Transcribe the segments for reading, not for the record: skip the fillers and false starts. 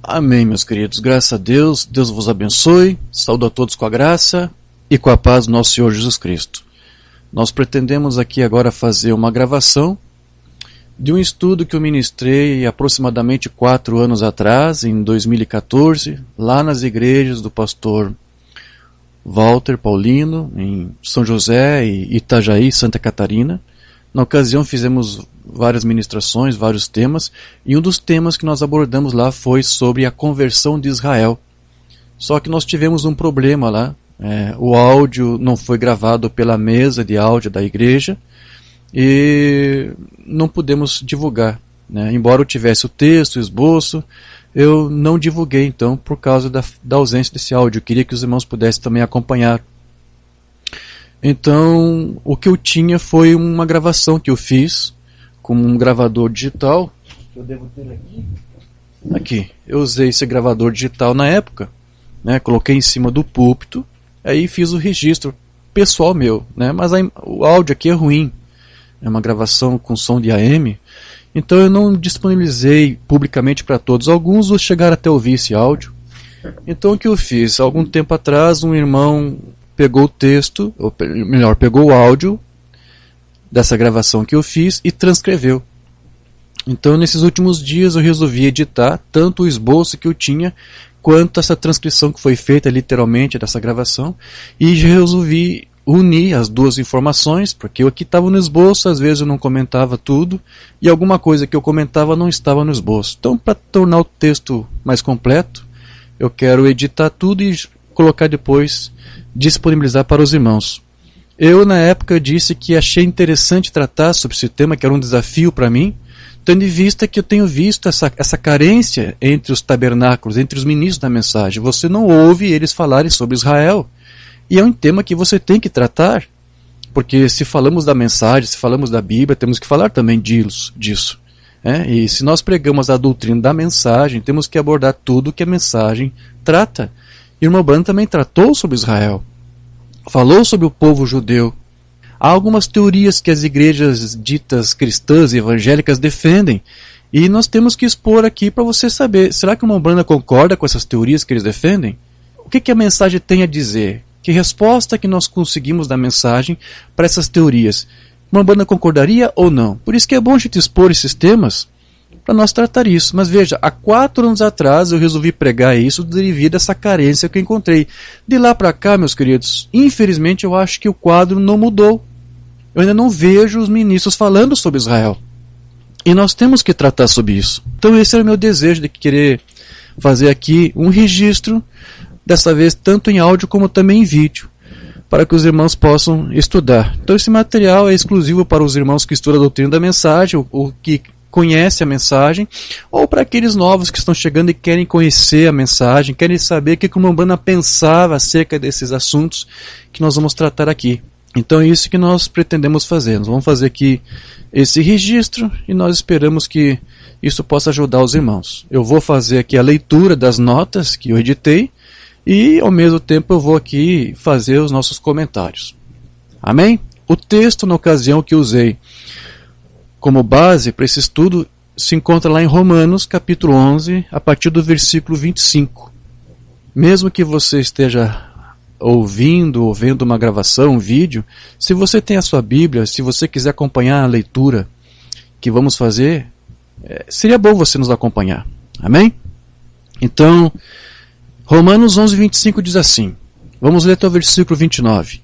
Amém, meus queridos. Graças a Deus. Deus vos abençoe. Saúdo a todos com a graça e com a paz do nosso Senhor Jesus Cristo. Nós pretendemos aqui agora fazer uma gravação de um estudo que eu ministrei aproximadamente 4 anos atrás, em 2014, lá nas igrejas do pastor Walter Paulino, em São José e Itajaí, Santa Catarina. Na ocasião fizemos várias ministrações, vários temas, e um dos temas que nós abordamos lá foi sobre a conversão de Israel. Só que nós tivemos um problema lá, o áudio não foi gravado pela mesa de áudio da igreja e não pudemos divulgar, né? Embora eu tivesse o texto, o esboço, eu não divulguei então por causa da ausência desse áudio. Eu queria que os irmãos pudessem também acompanhar. Então, o que eu tinha foi uma gravação que eu fiz com um gravador digital. Eu devo ter aqui. Aqui, eu usei esse gravador digital na época, né? Coloquei em cima do púlpito, aí fiz o registro pessoal meu, né? Mas o áudio aqui é ruim, é uma gravação com som de AM, então eu não disponibilizei publicamente para todos. Alguns chegaram até ouvir esse áudio. Então o que eu fiz? Algum tempo atrás, um irmão pegou o texto, ou melhor, pegou o áudio dessa gravação que eu fiz e transcreveu. Então nesses últimos dias eu resolvi editar tanto o esboço que eu tinha, quanto essa transcrição que foi feita literalmente dessa gravação, e resolvi unir as duas informações, porque eu aqui estava no esboço, às vezes eu não comentava tudo, e alguma coisa que eu comentava não estava no esboço. Então, para tornar o texto mais completo, eu quero editar tudo e colocar depois, disponibilizar para os irmãos. Eu, na época, disse que achei interessante tratar sobre esse tema, que era um desafio para mim, tendo em vista que eu tenho visto essa carência entre os tabernáculos, entre os ministros da mensagem. Você não ouve eles falarem sobre Israel. E é um tema que você tem que tratar, porque se falamos da mensagem, se falamos da Bíblia, temos que falar também disso. E se nós pregamos a doutrina da mensagem, temos que abordar tudo que a mensagem trata. E o irmão Branham também tratou sobre Israel, falou sobre o povo judeu. Há algumas teorias que as igrejas ditas cristãs e evangélicas defendem, e nós temos que expor aqui para você saber, será que o irmão Branham concorda com essas teorias que eles defendem? O que a mensagem tem a dizer? Que resposta que nós conseguimos da mensagem para essas teorias? O irmão Branham concordaria ou não? Por isso que é bom a gente expor esses temas, para nós tratar isso. Mas veja, há 4 anos atrás eu resolvi pregar isso devido a essa carência que eu encontrei. De lá para cá, meus queridos, infelizmente eu acho que o quadro não mudou. Eu ainda não vejo os ministros falando sobre Israel. E nós temos que tratar sobre isso. Então esse era o meu desejo de querer fazer aqui um registro, dessa vez tanto em áudio como também em vídeo, para que os irmãos possam estudar. Então esse material é exclusivo para os irmãos que estudam a doutrina da mensagem, ou que conhecem a mensagem, ou para aqueles novos que estão chegando e querem conhecer a mensagem, querem saber o que o irmão Branham pensava acerca desses assuntos que nós vamos tratar aqui. Então é isso que nós pretendemos fazer. Nós vamos fazer aqui esse registro e nós esperamos que isso possa ajudar os irmãos. Eu vou fazer aqui a leitura das notas que eu editei e ao mesmo tempo eu vou aqui fazer os nossos comentários. Amém? O texto na ocasião que eu usei como base para esse estudo se encontra lá em Romanos capítulo 11, a partir do versículo 25. Mesmo que você esteja ouvindo ou vendo uma gravação, um vídeo, se você tem a sua Bíblia, se você quiser acompanhar a leitura que vamos fazer, seria bom você nos acompanhar. Amém? Então, Romanos 11, 25 diz assim, vamos ler até o versículo 29.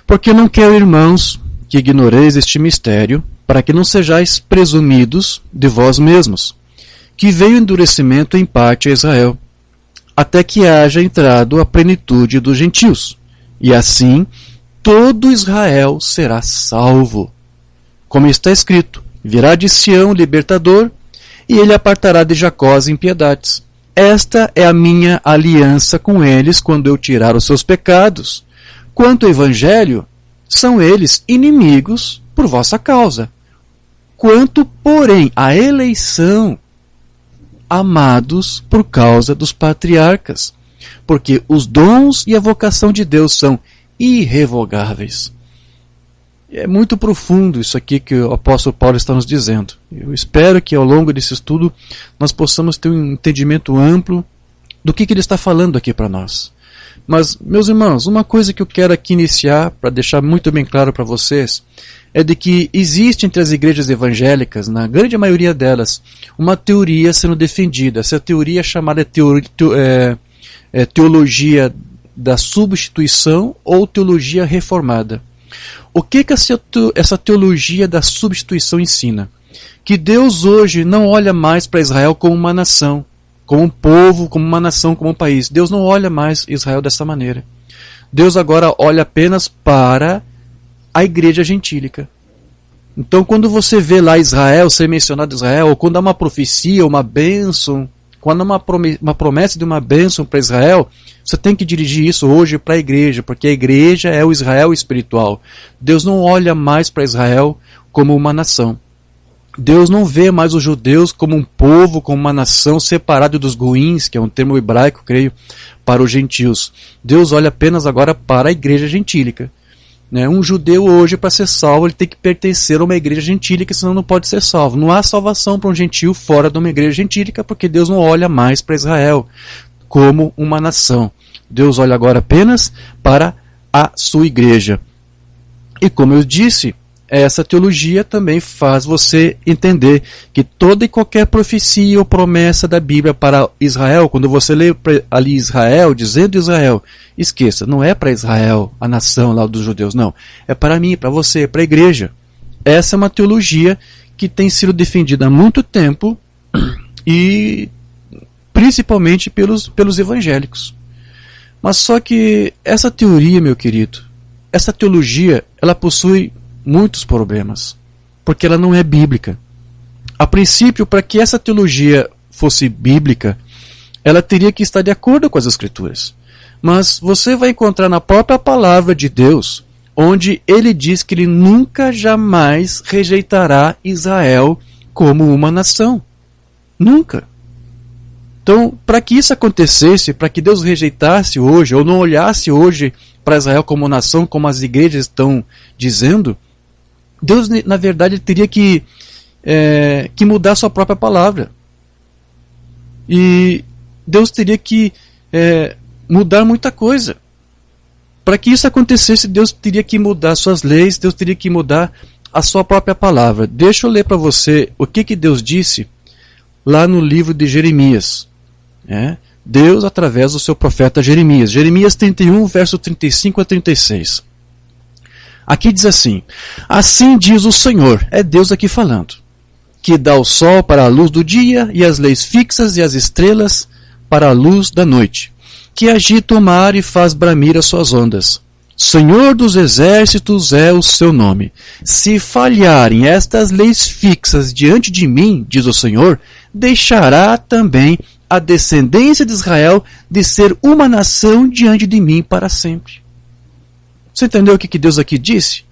Porque não quero, irmãos, que ignoreis este mistério, para que não sejais presumidos de vós mesmos, que veio endurecimento em parte a Israel, até que haja entrado a plenitude dos gentios, e assim todo Israel será salvo. Como está escrito, virá de Sião o libertador, e ele apartará de Jacó as impiedades. Esta é a minha aliança com eles quando eu tirar os seus pecados. Quanto ao evangelho, são eles inimigos por vossa causa. Quanto, porém, à eleição, amados por causa dos patriarcas, porque os dons e a vocação de Deus são irrevogáveis. É muito profundo isso aqui que o apóstolo Paulo está nos dizendo. Eu espero que ao longo desse estudo nós possamos ter um entendimento amplo do que ele está falando aqui para nós. Mas, meus irmãos, uma coisa que eu quero aqui iniciar, para deixar muito bem claro para vocês, é de que existe entre as igrejas evangélicas, na grande maioria delas, uma teoria sendo defendida. Essa teoria é chamada teologia da substituição ou teologia reformada. O que essa teologia da substituição ensina? Que Deus hoje não olha mais para Israel como uma nação, como um povo, como uma nação, como um país. Deus não olha mais Israel dessa maneira. Deus agora olha apenas para a igreja gentílica. Então, quando você vê lá Israel, ser mencionado Israel, ou quando há uma profecia, uma bênção, quando há uma promessa de uma bênção para Israel, você tem que dirigir isso hoje para a igreja, porque a igreja é o Israel espiritual. Deus não olha mais para Israel como uma nação. Deus não vê mais os judeus como um povo, como uma nação separada dos goíns, que é um termo hebraico, creio, para os gentios. Deus olha apenas agora para a igreja gentílica. Um judeu hoje, para ser salvo, ele tem que pertencer a uma igreja gentílica, senão não pode ser salvo. Não há salvação para um gentio fora de uma igreja gentílica, porque Deus não olha mais para Israel como uma nação. Deus olha agora apenas para a sua igreja. E como eu disse, essa teologia também faz você entender que toda e qualquer profecia ou promessa da Bíblia para Israel, quando você lê ali Israel, dizendo Israel, esqueça, não é para Israel, a nação lá dos judeus, não. É para mim, para você, para a igreja. Essa é uma teologia que tem sido defendida há muito tempo e principalmente pelos evangélicos. Mas só que essa teoria, meu querido, essa teologia, ela possui muitos problemas, porque ela não é bíblica. A princípio, para que essa teologia fosse bíblica, ela teria que estar de acordo com as Escrituras. Mas você vai encontrar na própria palavra de Deus, onde ele diz que ele nunca, jamais rejeitará Israel como uma nação. Nunca. Então, para que isso acontecesse, para que Deus rejeitasse hoje, ou não olhasse hoje para Israel como nação, como as igrejas estão dizendo, Deus, na verdade, teria que mudar sua própria palavra. E Deus teria que mudar muita coisa. Para que isso acontecesse, Deus teria que mudar suas leis, Deus teria que mudar a sua própria palavra. Deixa eu ler para você o que Deus disse lá no livro de Jeremias. Deus através do seu profeta Jeremias. Jeremias 31, verso 35 a 36. Aqui diz assim: assim diz o Senhor, é Deus aqui falando, que dá o sol para a luz do dia e as leis fixas e as estrelas para a luz da noite, que agita o mar e faz bramir as suas ondas. Senhor dos exércitos é o seu nome. Se falharem estas leis fixas diante de mim, diz o Senhor, deixará também a descendência de Israel de ser uma nação diante de mim para sempre. Você entendeu o que Deus aqui disse?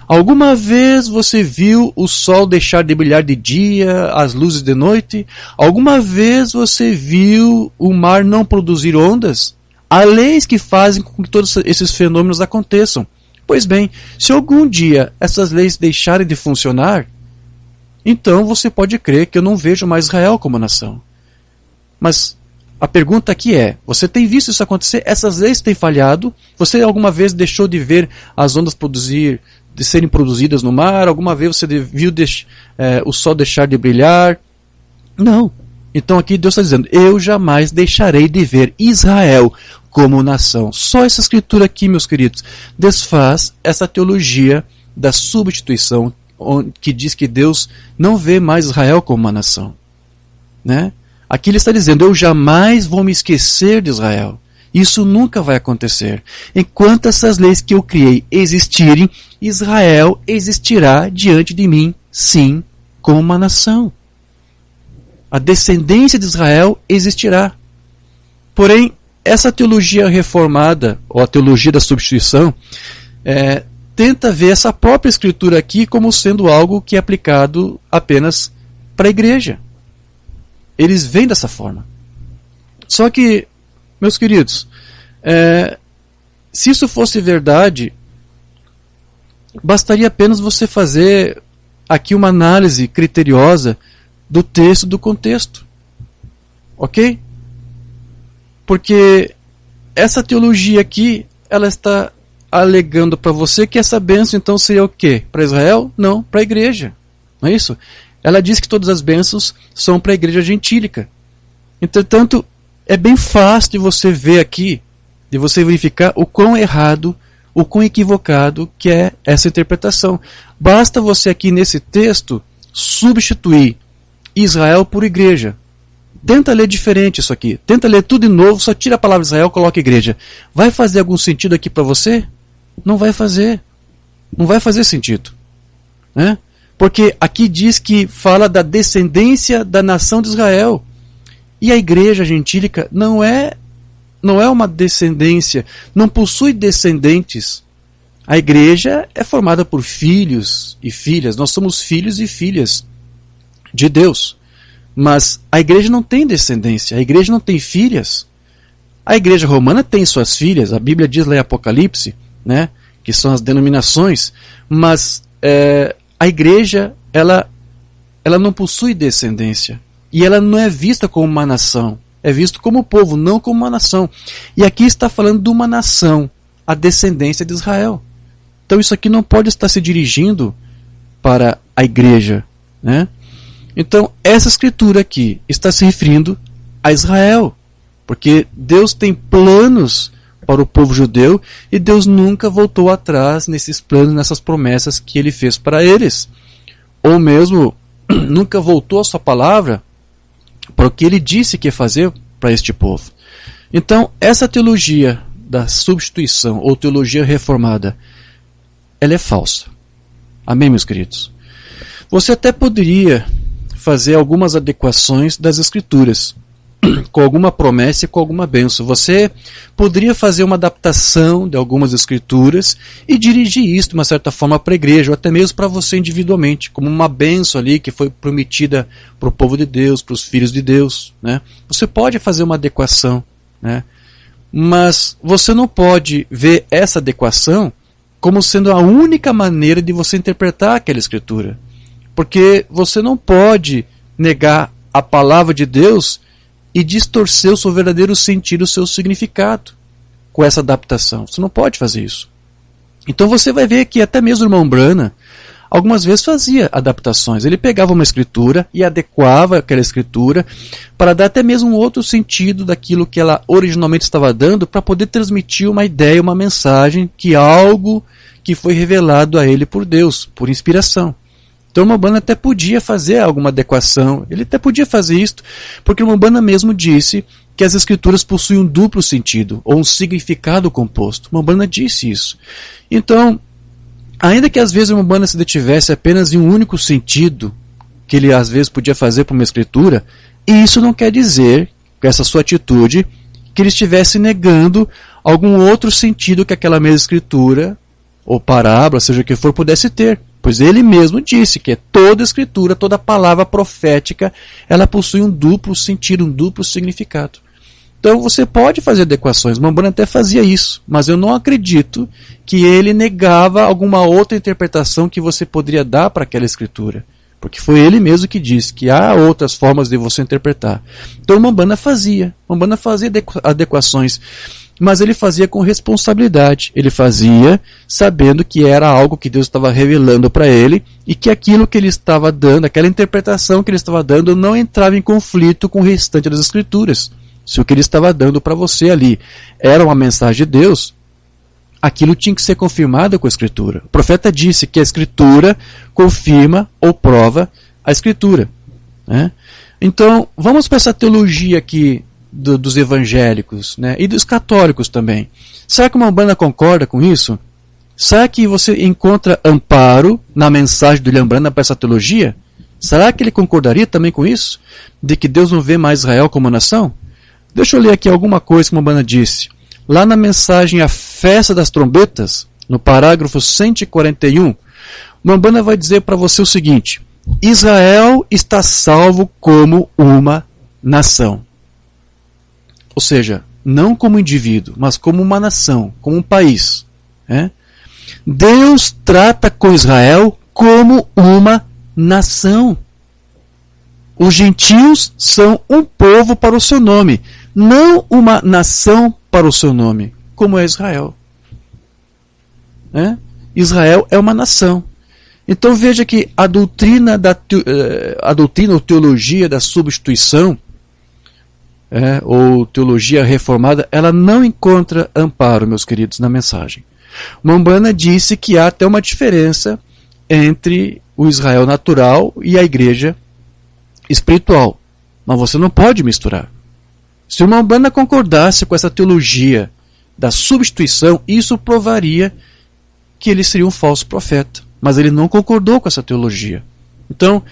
Alguma vez você viu o sol deixar de brilhar de dia, as luzes de noite? Alguma vez você viu o mar não produzir ondas? Há leis que fazem com que todos esses fenômenos aconteçam. Pois bem, se algum dia essas leis deixarem de funcionar, então você pode crer que eu não vejo mais Israel como nação. Mas a pergunta aqui é, você tem visto isso acontecer? Essas leis têm falhado? Você alguma vez deixou de ver as ondas de serem produzidas no mar? Alguma vez você viu o sol deixar de brilhar? Não. Então aqui Deus está dizendo, eu jamais deixarei de ver Israel como nação. Só essa escritura aqui, meus queridos, desfaz essa teologia da substituição, que diz que Deus não vê mais Israel como uma nação. Aqui ele está dizendo, eu jamais vou me esquecer de Israel. Isso nunca vai acontecer. Enquanto essas leis que eu criei existirem, Israel existirá diante de mim, sim, como uma nação. A descendência de Israel existirá. Porém, essa teologia reformada, ou a teologia da substituição, tenta ver essa própria escritura aqui como sendo algo que é aplicado apenas para a igreja. Eles vêm dessa forma. Só que, meus queridos, se isso fosse verdade, bastaria apenas você fazer aqui uma análise criteriosa do texto, do contexto. Ok? Porque essa teologia aqui, ela está alegando para você que essa bênção então seria o quê? Para Israel? Não, para a igreja. Não é isso? Ela diz que todas as bênçãos são para a igreja gentílica. Entretanto, é bem fácil de você ver aqui, de você verificar o quão errado, o quão equivocado que é essa interpretação. Basta você aqui nesse texto substituir Israel por igreja. Tenta ler diferente isso aqui. Tenta ler tudo de novo, só tira a palavra Israel, coloca igreja. Vai fazer algum sentido aqui para você? Não vai fazer. Não vai fazer sentido. Né? Porque aqui diz que fala da descendência da nação de Israel. E a igreja gentílica não é uma descendência, não possui descendentes. A igreja é formada por filhos e filhas. Nós somos filhos e filhas de Deus. Mas a igreja não tem descendência, a igreja não tem filhas. A igreja romana tem suas filhas, a Bíblia diz lá em Apocalipse, né, que são as denominações, mas a igreja ela não possui descendência. E ela não é vista como uma nação, é vista como povo, não como uma nação. E aqui está falando de uma nação, a descendência de Israel. Então isso aqui não pode estar se dirigindo para a igreja, né? Então, essa escritura aqui está se referindo a Israel, porque Deus tem planos para o povo judeu e Deus nunca voltou atrás nesses planos, nessas promessas que ele fez para eles. Ou mesmo, nunca voltou a sua palavra para o que ele disse que ia fazer para este povo. Então, essa teologia da substituição ou teologia reformada, ela é falsa. Amém, meus queridos? Você até poderia fazer algumas adequações das escrituras, com alguma promessa e com alguma bênção. Você poderia fazer uma adaptação de algumas escrituras e dirigir isso de uma certa forma para a igreja, ou até mesmo para você individualmente, como uma bênção ali que foi prometida para o povo de Deus, para os filhos de Deus, né? Você pode fazer uma adequação, né? Mas você não pode ver essa adequação como sendo a única maneira de você interpretar aquela escritura. Porque você não pode negar a palavra de Deus e distorcer o seu verdadeiro sentido, o seu significado com essa adaptação. Você não pode fazer isso. Então você vai ver que até mesmo o irmão Branham algumas vezes fazia adaptações. Ele pegava uma escritura e adequava aquela escritura para dar até mesmo um outro sentido daquilo que ela originalmente estava dando, para poder transmitir uma ideia, uma mensagem, que algo que foi revelado a ele por Deus, por inspiração. Então o Umbanda até podia fazer alguma adequação, ele até podia fazer isso, porque o Umbanda mesmo disse que as escrituras possuem um duplo sentido, ou um significado composto. O Umbanda disse isso. Então, ainda que às vezes o Umbanda se detivesse apenas em um único sentido, que ele às vezes podia fazer para uma escritura, e isso não quer dizer, com essa sua atitude, que ele estivesse negando algum outro sentido que aquela mesma escritura, ou parábola, seja o que for, pudesse ter. Pois ele mesmo disse que toda escritura, toda palavra profética, ela possui um duplo sentido, um duplo significado. Então você pode fazer adequações, Umbanda até fazia isso, mas eu não acredito que ele negava alguma outra interpretação que você poderia dar para aquela escritura. Porque foi ele mesmo que disse que há outras formas de você interpretar. Então Umbanda fazia adequações, mas ele fazia com responsabilidade. Ele fazia sabendo que era algo que Deus estava revelando para ele e que aquilo que ele estava dando, aquela interpretação que ele estava dando, não entrava em conflito com o restante das escrituras. Se o que ele estava dando para você ali era uma mensagem de Deus, aquilo tinha que ser confirmado com a escritura. O profeta disse que a escritura confirma ou prova a escritura, né? Então, vamos para essa teologia aqui dos evangélicos, né, e dos católicos também. Será que uma Umbanda concorda com isso? Será que você encontra amparo na mensagem do William Branham para essa teologia? Será que ele concordaria também com isso? De que Deus não vê mais Israel como nação? Deixa eu ler aqui alguma coisa que uma Umbanda disse. Lá na mensagem A Festa das Trombetas, no parágrafo 141, uma Umbanda vai dizer para você o seguinte: Israel está salvo como uma nação. Ou seja, não como indivíduo, mas como uma nação, como um país, né? Deus trata com Israel como uma nação. Os gentios são um povo para o seu nome, não uma nação para o seu nome, como é Israel. Israel é uma nação. Então veja que a doutrina ou teologia da substituição, ou teologia reformada, ela não encontra amparo, meus queridos, na mensagem. Mombana disse que há até uma diferença entre o Israel natural e a igreja espiritual. Mas você não pode misturar. Se o Mombana concordasse com essa teologia da substituição, isso provaria que ele seria um falso profeta. Mas ele não concordou com essa teologia. Então,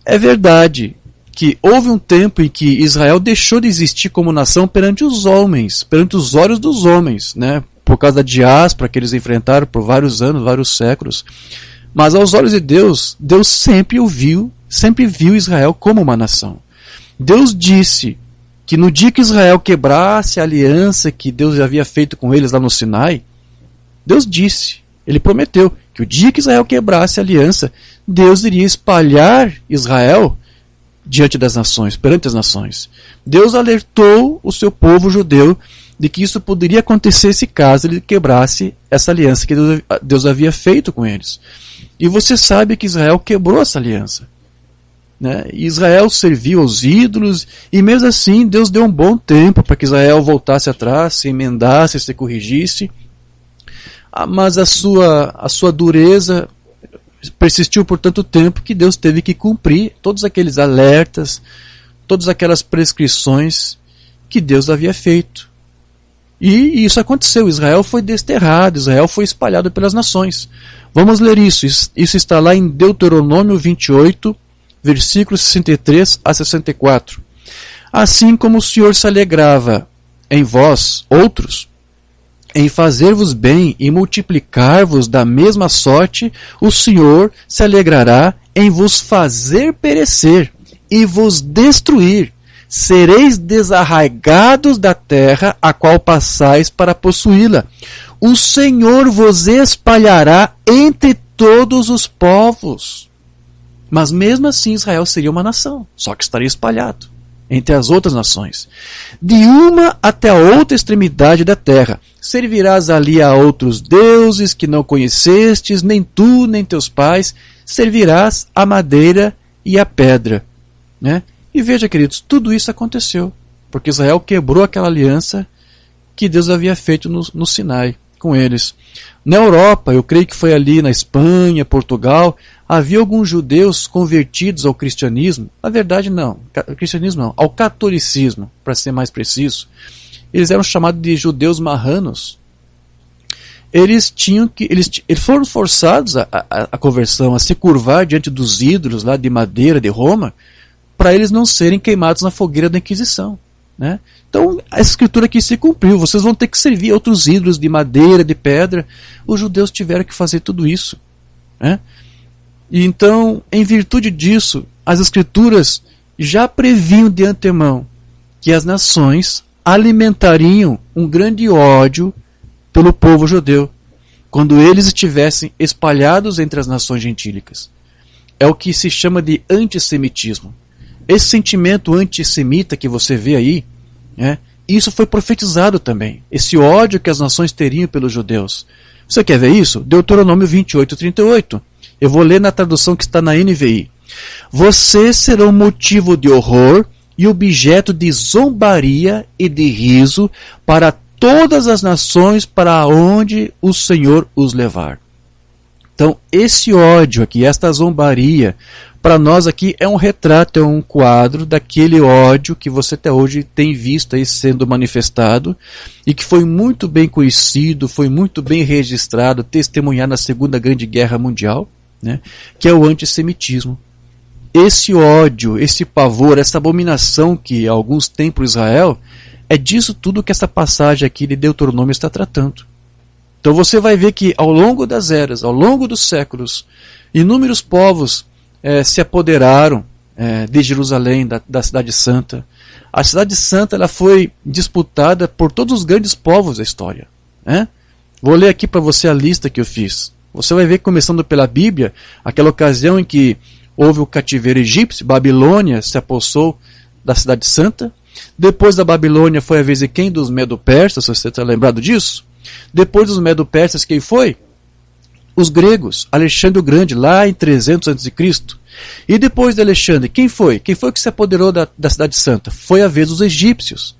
é verdade que houve um tempo em que Israel deixou de existir como nação perante os homens, perante os olhos dos homens, por causa da diáspora que eles enfrentaram por vários anos, vários séculos. Mas aos olhos de Deus, Deus sempre viu Israel como uma nação. Deus disse que no dia que Israel quebrasse a aliança que Deus havia feito com eles lá no Sinai, Deus disse, ele prometeu que o dia que Israel quebrasse a aliança, Deus iria espalhar Israel diante das nações, perante as nações. Deus alertou o seu povo judeu de que isso poderia acontecer se caso ele quebrasse essa aliança que Deus havia feito com eles. E você sabe que Israel quebrou essa aliança. Israel serviu aos ídolos, e mesmo assim Deus deu um bom tempo para que Israel voltasse atrás, se emendasse, se corrigisse. Mas a sua dureza persistiu por tanto tempo que Deus teve que cumprir todos aqueles alertas, todas aquelas prescrições que Deus havia feito. E isso aconteceu, Israel foi desterrado, Israel foi espalhado pelas nações. Vamos ler isso está lá em Deuteronômio 28, versículos 63 a 64. Assim como o Senhor se alegrava em vós, outros, em fazer-vos bem e multiplicar-vos da mesma sorte, o Senhor se alegrará em vos fazer perecer e vos destruir. Sereis desarraigados da terra a qual passais para possuí-la. O Senhor vos espalhará entre todos os povos. Mas mesmo assim Israel seria uma nação, só que estaria espalhado entre as outras nações. De uma até a outra extremidade da terra, servirás ali a outros deuses que não conhecestes, nem tu, nem teus pais, servirás a madeira e a pedra. E veja, queridos, tudo isso aconteceu, porque Israel quebrou aquela aliança que Deus havia feito no Sinai com eles. Na Europa, eu creio que foi ali na Espanha, Portugal, havia alguns judeus convertidos ao cristianismo. Na verdade, não, cristianismo não, ao catolicismo, para ser mais preciso. Eles eram chamados de judeus marranos. Eles foram forçados a conversão, a se curvar diante dos ídolos lá de madeira de Roma, para eles não serem queimados na fogueira da Inquisição. Então, a escritura aqui se cumpriu. Vocês vão ter que servir a outros ídolos de madeira, de pedra. Os judeus tiveram que fazer tudo isso. E então, em virtude disso, as escrituras já previam de antemão que as nações alimentariam um grande ódio pelo povo judeu, quando eles estivessem espalhados entre as nações gentílicas. É o que se chama de antissemitismo. Esse sentimento antissemita que você vê aí, isso foi profetizado também. Esse ódio que as nações teriam pelos judeus. Você quer ver isso? Deuteronômio 28, 38. Eu vou ler na tradução que está na NVI. Vocês serão motivo de horror e objeto de zombaria e de riso para todas as nações para onde o Senhor os levar. Então, esse ódio aqui, esta zombaria, para nós aqui é um retrato, é um quadro daquele ódio que você até hoje tem visto aí sendo manifestado e que foi muito bem conhecido, foi muito bem registrado, testemunhado na Segunda Grande Guerra Mundial, que é o antissemitismo. Esse ódio, esse pavor, essa abominação que alguns têm por Israel, é disso tudo que essa passagem aqui de Deuteronômio está tratando. Então você vai ver que ao longo das eras, ao longo dos séculos, inúmeros povos se apoderaram de Jerusalém, da Cidade Santa. A Cidade Santa ela foi disputada por todos os grandes povos da história. Vou ler aqui para você a lista que eu fiz. Você vai ver, começando pela Bíblia, aquela ocasião em que houve o cativeiro egípcio, Babilônia se apossou da cidade santa. Depois da Babilônia foi a vez de quem? Dos Medo-Persas, você está lembrado disso? Depois dos Medo-Persas, quem foi? Os gregos, Alexandre o Grande, lá em 300 a.C. E depois de Alexandre, quem foi? Quem foi que se apoderou da cidade santa? Foi a vez dos egípcios.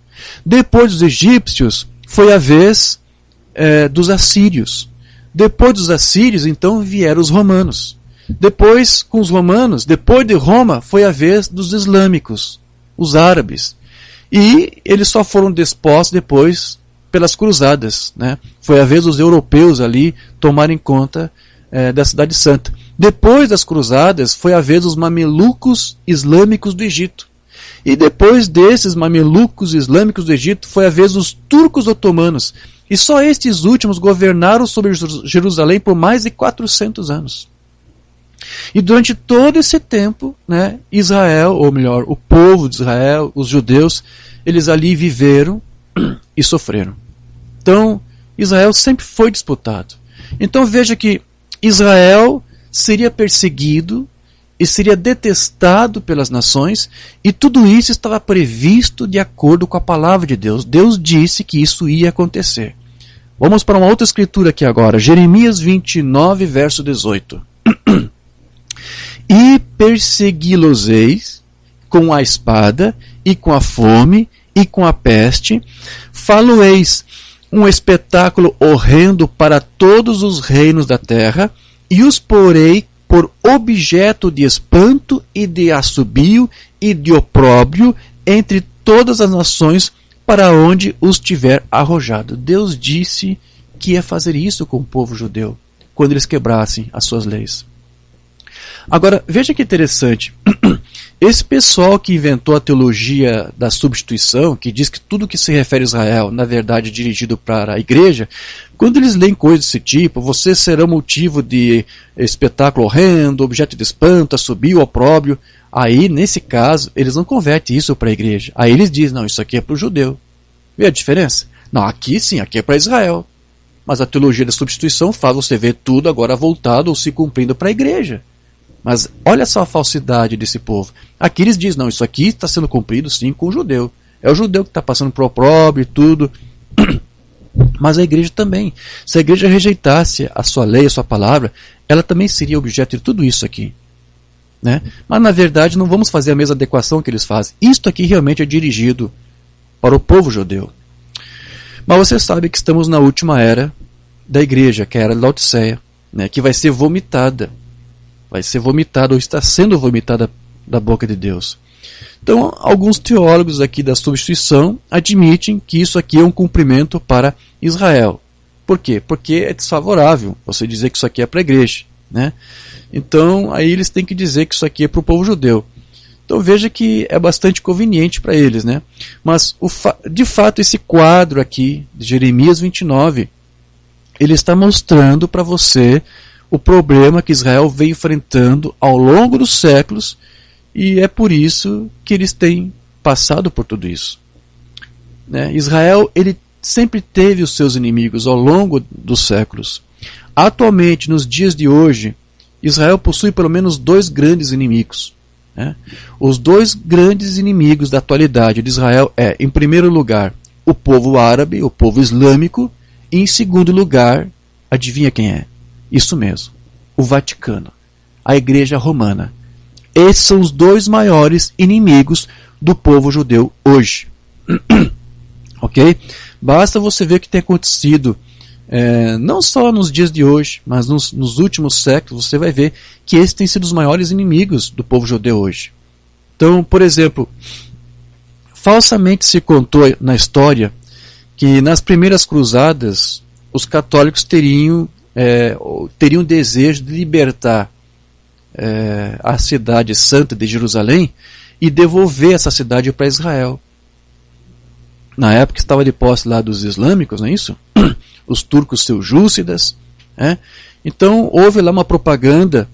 Depois dos egípcios, foi a vez dos assírios. Depois dos assírios, então, vieram os romanos. Depois, com os romanos, depois de Roma, foi a vez dos islâmicos, os árabes. E eles só foram dispostos depois pelas cruzadas, né? Foi a vez dos europeus ali tomarem conta da cidade santa. Depois das cruzadas, foi a vez dos mamelucos islâmicos do Egito. E depois desses mamelucos islâmicos do Egito, foi a vez dos turcos otomanos. E só estes últimos governaram sobre Jerusalém por mais de 400 anos. E durante todo esse tempo, né, Israel, ou melhor, o povo de Israel, os judeus, eles ali viveram e sofreram. Então, Israel sempre foi disputado. Então veja que Israel seria perseguido e seria detestado pelas nações, e tudo isso estava previsto de acordo com a palavra de Deus. Deus disse que isso ia acontecer. Vamos para uma outra escritura aqui agora, Jeremias 29, verso 18. E persegui-los-eis com a espada, e com a fome, e com a peste, falo-eis um espetáculo horrendo para todos os reinos da terra, e os porei por objeto de espanto e de assobio e de opróbrio entre todas as nações para onde os tiver arrojado. Deus disse que ia fazer isso com o povo judeu, quando eles quebrassem as suas leis. Agora, veja que interessante. Esse pessoal que inventou a teologia da substituição, que diz que tudo que se refere a Israel, na verdade, é dirigido para a igreja, quando eles leem coisas desse tipo, você será motivo de espetáculo horrendo, objeto de espanto, assobio, opróbrio. Aí, nesse caso, eles não convertem isso para a igreja. Aí eles dizem, não, isso aqui é para o judeu. Vê a diferença? Não, aqui sim, aqui é para Israel. Mas a teologia da substituição faz você ver tudo agora voltado ou se cumprindo para a igreja. Mas olha só a falsidade desse povo. Aqui eles dizem, não, isso aqui está sendo cumprido sim com o judeu. É o judeu que está passando por opróbrio e tudo. Mas a igreja também. Se a igreja rejeitasse a sua lei, a sua palavra, ela também seria objeto de tudo isso aqui. Né? Mas na verdade não vamos fazer a mesma adequação que eles fazem. Isto aqui realmente é dirigido para o povo judeu. Mas você sabe que estamos na última era da igreja, que é a era de Laodiceia, né, que vai ser vomitada. Vai ser vomitada, ou está sendo vomitada da boca de Deus. Então, alguns teólogos aqui da substituição admitem que isso aqui é um cumprimento para Israel. Por quê? Porque é desfavorável você dizer que isso aqui é para a igreja. Né? Então, aí eles têm que dizer que isso aqui é para o povo judeu. Então veja que é bastante conveniente para eles. Né? Mas, de fato, esse quadro aqui, de Jeremias 29, ele está mostrando para você o problema que Israel vem enfrentando ao longo dos séculos, e é por isso que eles têm passado por tudo isso. Né? Israel, ele sempre teve os seus inimigos ao longo dos séculos. Atualmente, nos dias de hoje, Israel possui pelo menos dois grandes inimigos. Né? Os dois grandes inimigos da atualidade de Israel é, em primeiro lugar, o povo árabe, o povo islâmico, e em segundo lugar, adivinha quem é? Isso mesmo, o Vaticano, a Igreja Romana. Esses são os dois maiores inimigos do povo judeu hoje. Ok? Basta você ver o que tem acontecido, não só nos dias de hoje, mas nos últimos séculos, você vai ver que esses têm sido os maiores inimigos do povo judeu hoje. Então, por exemplo, falsamente se contou na história que nas primeiras cruzadas os católicos teriam desejo de libertar a cidade santa de Jerusalém e devolver essa cidade para Israel. Na época estava de posse lá dos islâmicos, não é isso? Os turcos seljúcidas. Então houve lá uma propaganda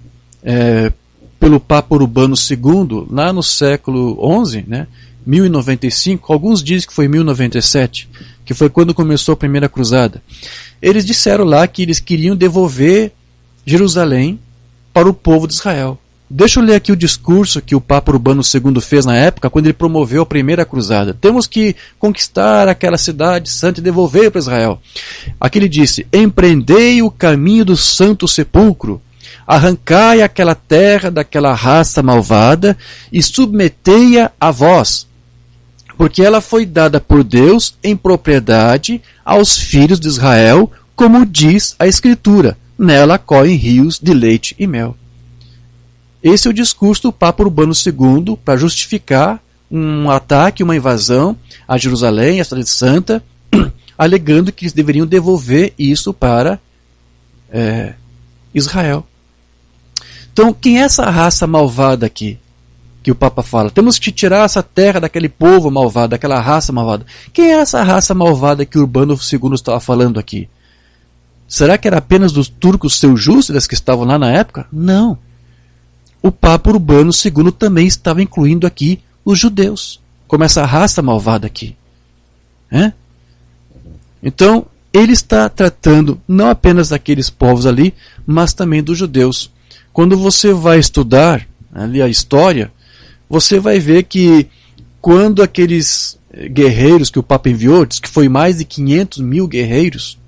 pelo Papa Urbano II, lá no século XI, 1095, alguns dizem que foi 1097, que foi quando começou a primeira cruzada. Eles disseram lá que eles queriam devolver Jerusalém para o povo de Israel. Deixa eu ler aqui o discurso que o Papa Urbano II fez na época, quando ele promoveu a primeira cruzada. Temos que conquistar aquela cidade santa e devolver para Israel. Aqui ele disse: empreendei o caminho do santo sepulcro, arrancai aquela terra daquela raça malvada e submetei-a a vós, porque ela foi dada por Deus em propriedade aos filhos de Israel, como diz a Escritura, nela correm rios de leite e mel. Esse é o discurso do Papa Urbano II para justificar um ataque, uma invasão a Jerusalém, a cidade santa, alegando que eles deveriam devolver isso para Israel. Então, quem é essa raça malvada aqui que o Papa fala? Temos que tirar essa terra daquele povo malvado, daquela raça malvada. Quem é essa raça malvada que Urbano II estava falando aqui? Será que era apenas dos turcos seljúcidas que estavam lá na época? Não. O Papa Urbano II também estava incluindo aqui os judeus, como essa raça malvada aqui. Então, ele está tratando não apenas daqueles povos ali, mas também dos judeus. Quando você vai estudar ali a história, você vai ver que quando aqueles guerreiros que o Papa enviou, diz que foi mais de 500 mil guerreiros,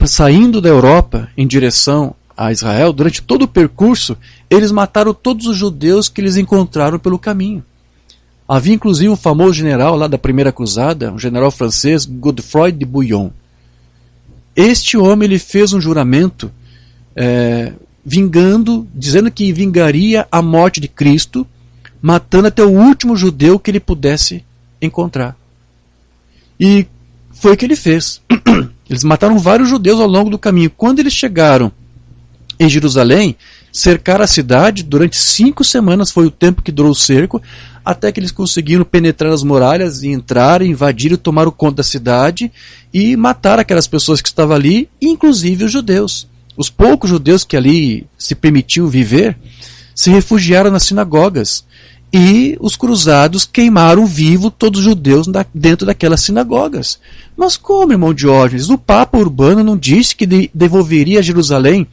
saindo da Europa em direção a Israel, durante todo o percurso, eles mataram todos os judeus que eles encontraram pelo caminho. Havia inclusive um famoso general lá da primeira cruzada, um general francês, Godefroy de Bouillon. Este homem ele fez um juramento dizendo que vingaria a morte de Cristo, matando até o último judeu que ele pudesse encontrar. E foi o que ele fez. Eles mataram vários judeus ao longo do caminho. Quando eles chegaram em Jerusalém, cercaram a cidade durante 5 semanas, foi o tempo que durou o cerco, até que eles conseguiram penetrar as muralhas e entrar, invadir e tomar conta da cidade e matar aquelas pessoas que estavam ali, inclusive os judeus. Os poucos judeus que ali se permitiam viver se refugiaram nas sinagogas e os cruzados queimaram vivo todos os judeus dentro daquelas sinagogas. Mas como, irmão Diógenes? O Papa Urbano não disse que devolveria Jerusalém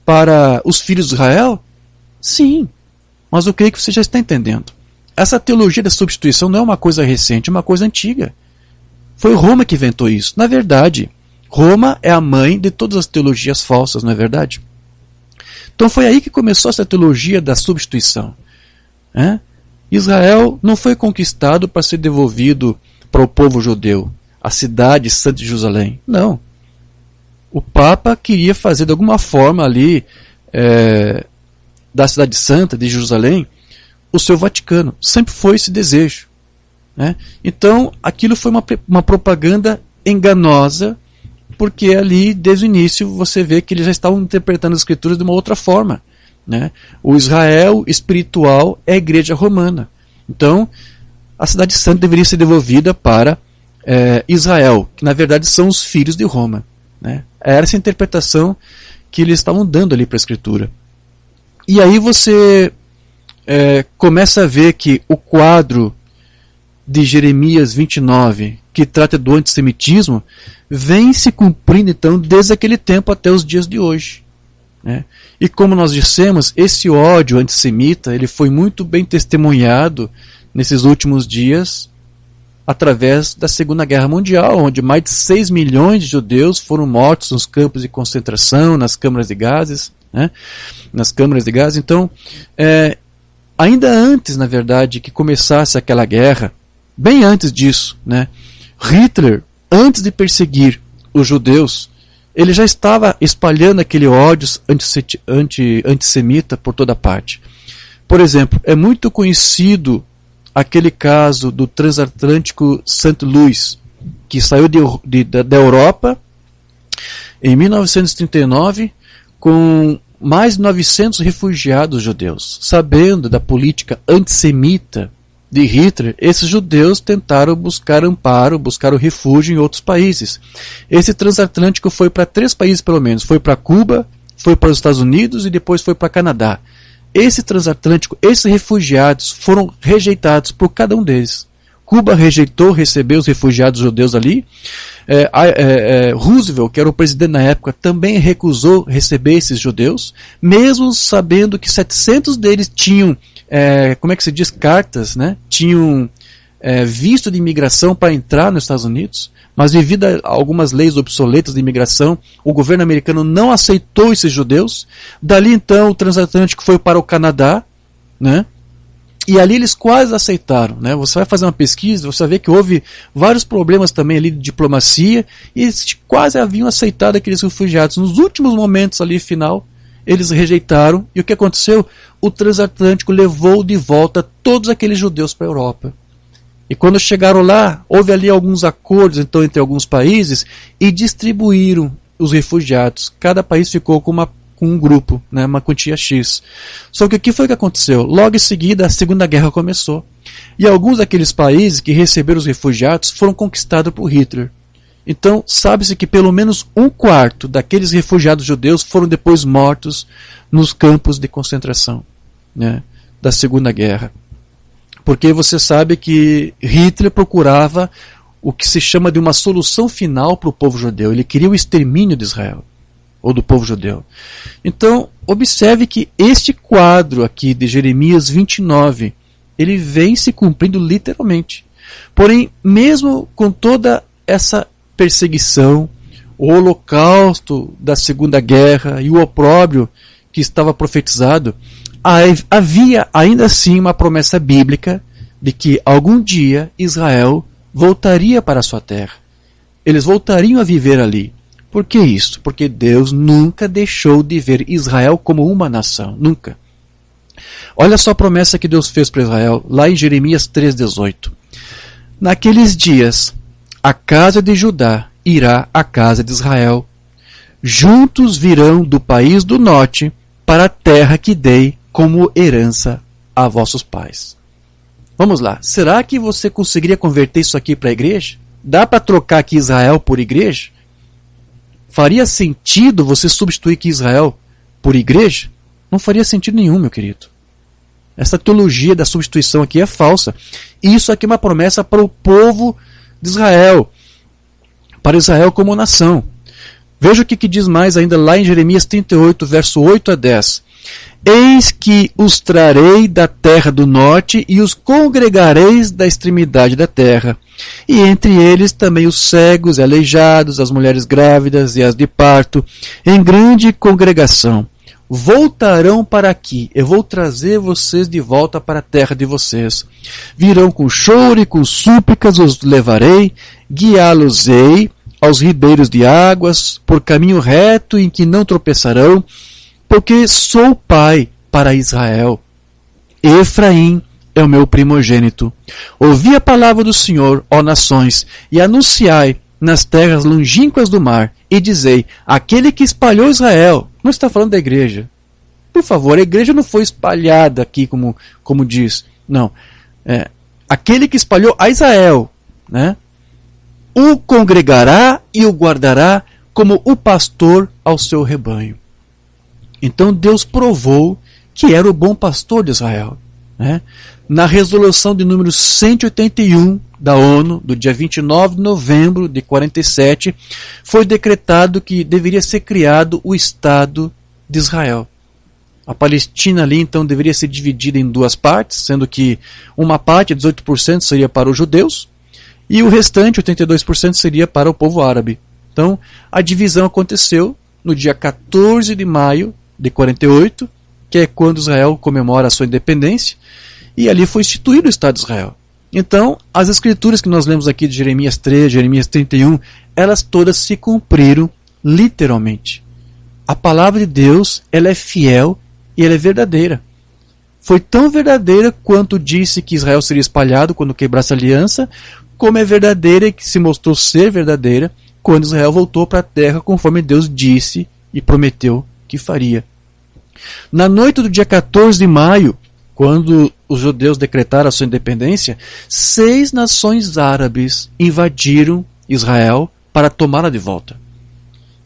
para os filhos de Israel? Sim, mas eu creio que você já está entendendo. Essa teologia da substituição não é uma coisa recente, é uma coisa antiga. Foi Roma que inventou isso. Na verdade, Roma é a mãe de todas as teologias falsas, não é verdade? Então foi aí que começou essa teologia da substituição. Israel não foi conquistado para ser devolvido para o povo judeu, a cidade santa de Jerusalém. Não. O Papa queria fazer de alguma forma ali da cidade santa de Jerusalém o seu Vaticano. Sempre foi esse desejo. Então aquilo foi uma propaganda enganosa, porque ali desde o início você vê que eles já estavam interpretando as escrituras de uma outra forma. O Israel espiritual é a igreja romana. Então a cidade santa deveria ser devolvida para Israel, que na verdade são os filhos de Roma. Era essa interpretação que eles estavam dando ali para a escritura. E aí você começa a ver que o quadro de Jeremias 29, que trata do antissemitismo, vem se cumprindo então desde aquele tempo até os dias de hoje. E como nós dissemos, esse ódio antissemita ele foi muito bem testemunhado nesses últimos dias através da Segunda Guerra Mundial, onde mais de 6 milhões de judeus foram mortos nos campos de concentração, nas câmaras de gases. Então, ainda antes, na verdade, que começasse aquela guerra, bem antes disso, Hitler, antes de perseguir os judeus, ele já estava espalhando aquele ódio antissemita por toda parte. Por exemplo, é muito conhecido aquele caso do transatlântico St. Louis, que saiu da Europa em 1939 com mais de 900 refugiados judeus. Sabendo da política antissemita de Hitler, esses judeus tentaram buscar amparo, buscaram refúgio em outros países. Esse transatlântico foi para 3 países pelo menos. Foi para Cuba, foi para os Estados Unidos e depois foi para Canadá. Esse transatlântico, esses refugiados foram rejeitados por cada um deles. Cuba rejeitou receber os refugiados judeus ali. Roosevelt, que era o presidente na época, também recusou receber esses judeus, mesmo sabendo que 700 deles tinham, como é que se diz, cartas, né? Tinham visto de imigração para entrar nos Estados Unidos, mas devido a algumas leis obsoletas de imigração, o governo americano não aceitou esses judeus. Dali então o transatlântico foi para o Canadá, né? E ali eles quase aceitaram, né? Você vai fazer uma pesquisa, você vai ver que houve vários problemas também ali de diplomacia, e eles quase haviam aceitado aqueles refugiados. Nos últimos momentos ali, final, eles rejeitaram, e o que aconteceu? O transatlântico levou de volta todos aqueles judeus para a Europa. E quando chegaram lá, houve ali alguns acordos então, entre alguns países, e distribuíram os refugiados. Cada país ficou com um grupo, né, uma quantia X. Só que o que foi que aconteceu? Logo em seguida, a Segunda Guerra começou. E alguns daqueles países que receberam os refugiados foram conquistados por Hitler. Então, sabe-se que pelo menos 1/4 daqueles refugiados judeus foram depois mortos nos campos de concentração, né, da Segunda Guerra. Porque você sabe que Hitler procurava o que se chama de uma solução final para o povo judeu. Ele queria o extermínio de Israel, ou do povo judeu. Então, observe que este quadro aqui de Jeremias 29, ele vem se cumprindo literalmente. Porém, mesmo com toda essa perseguição, o holocausto da Segunda Guerra e o opróbrio que estava profetizado, havia ainda assim uma promessa bíblica de que algum dia Israel voltaria para a sua terra. Eles voltariam a viver ali. Por que isso? Porque Deus nunca deixou de ver Israel como uma nação. Nunca. Olha só a promessa que Deus fez para Israel, lá em Jeremias 3,18. Naqueles dias, a casa de Judá irá à casa de Israel. Juntos virão do país do norte para a terra que dei como herança a vossos pais. Vamos lá. Será que você conseguiria converter isso aqui para a igreja? Dá para trocar aqui Israel por igreja? Faria sentido você substituir aqui Israel por igreja? Não faria sentido nenhum, meu querido. Essa teologia da substituição aqui é falsa. Isso aqui é uma promessa para o povo de Israel, para Israel como nação. Veja o que diz mais ainda lá em Jeremias 38, verso 8 a 10. Eis que os trarei da terra do norte e os congregareis da extremidade da terra. E entre eles também os cegos e aleijados, as mulheres grávidas e as de parto, em grande congregação. Voltarão para aqui, eu vou trazer vocês de volta para a terra de vocês. Virão com choro e com súplicas os levarei, guiá-los-ei aos ribeiros de águas, por caminho reto em que não tropeçarão, porque sou pai para Israel. Efraim é o meu primogênito. Ouvi a palavra do Senhor, ó nações, e anunciai nas terras longínquas do mar, e dizei, aquele que espalhou Israel. Não está falando da igreja. Por favor, a igreja não foi espalhada aqui como diz. Não. Aquele que espalhou a Israel, né? O congregará e o guardará como o pastor ao seu rebanho. Então Deus provou que era o bom pastor de Israel, né? Na resolução de número 181 da ONU, do dia 29 de novembro de 47, foi decretado que deveria ser criado o Estado de Israel. A Palestina ali então deveria ser dividida em duas partes, sendo que uma parte, 18%, seria para os judeus, e o restante, 82%, seria para o povo árabe. Então, a divisão aconteceu no dia 14 de maio de 48, que é quando Israel comemora a sua independência, e ali foi instituído o Estado de Israel. Então, as escrituras que nós lemos aqui de Jeremias 3, Jeremias 31, elas todas se cumpriram literalmente. A palavra de Deus, ela é fiel e ela é verdadeira. Foi tão verdadeira quanto disse que Israel seria espalhado quando quebrasse a aliança, como é verdadeira e que se mostrou ser verdadeira quando Israel voltou para a terra conforme Deus disse e prometeu que faria. Na noite do dia 14 de maio, quando os judeus decretaram a sua independência, 6 nações árabes invadiram Israel para tomá-la de volta.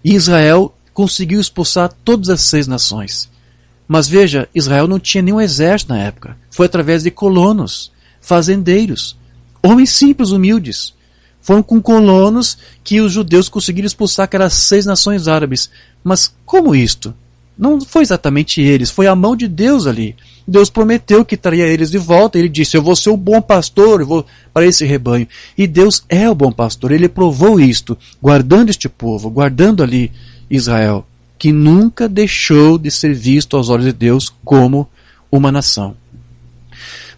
E Israel conseguiu expulsar todas as 6 nações. Mas veja, Israel não tinha nenhum exército na época. Foi através de colonos, fazendeiros. Homens simples, humildes. Foram com colonos que os judeus conseguiram expulsar aquelas 6 nações árabes. Mas como isto? Não foi exatamente eles, foi a mão de Deus ali. Deus prometeu que traria eles de volta. Ele disse, eu vou ser o bom pastor, eu vou para esse rebanho. E Deus é o bom pastor. Ele provou isto, guardando este povo, guardando ali Israel, que nunca deixou de ser visto aos olhos de Deus como uma nação.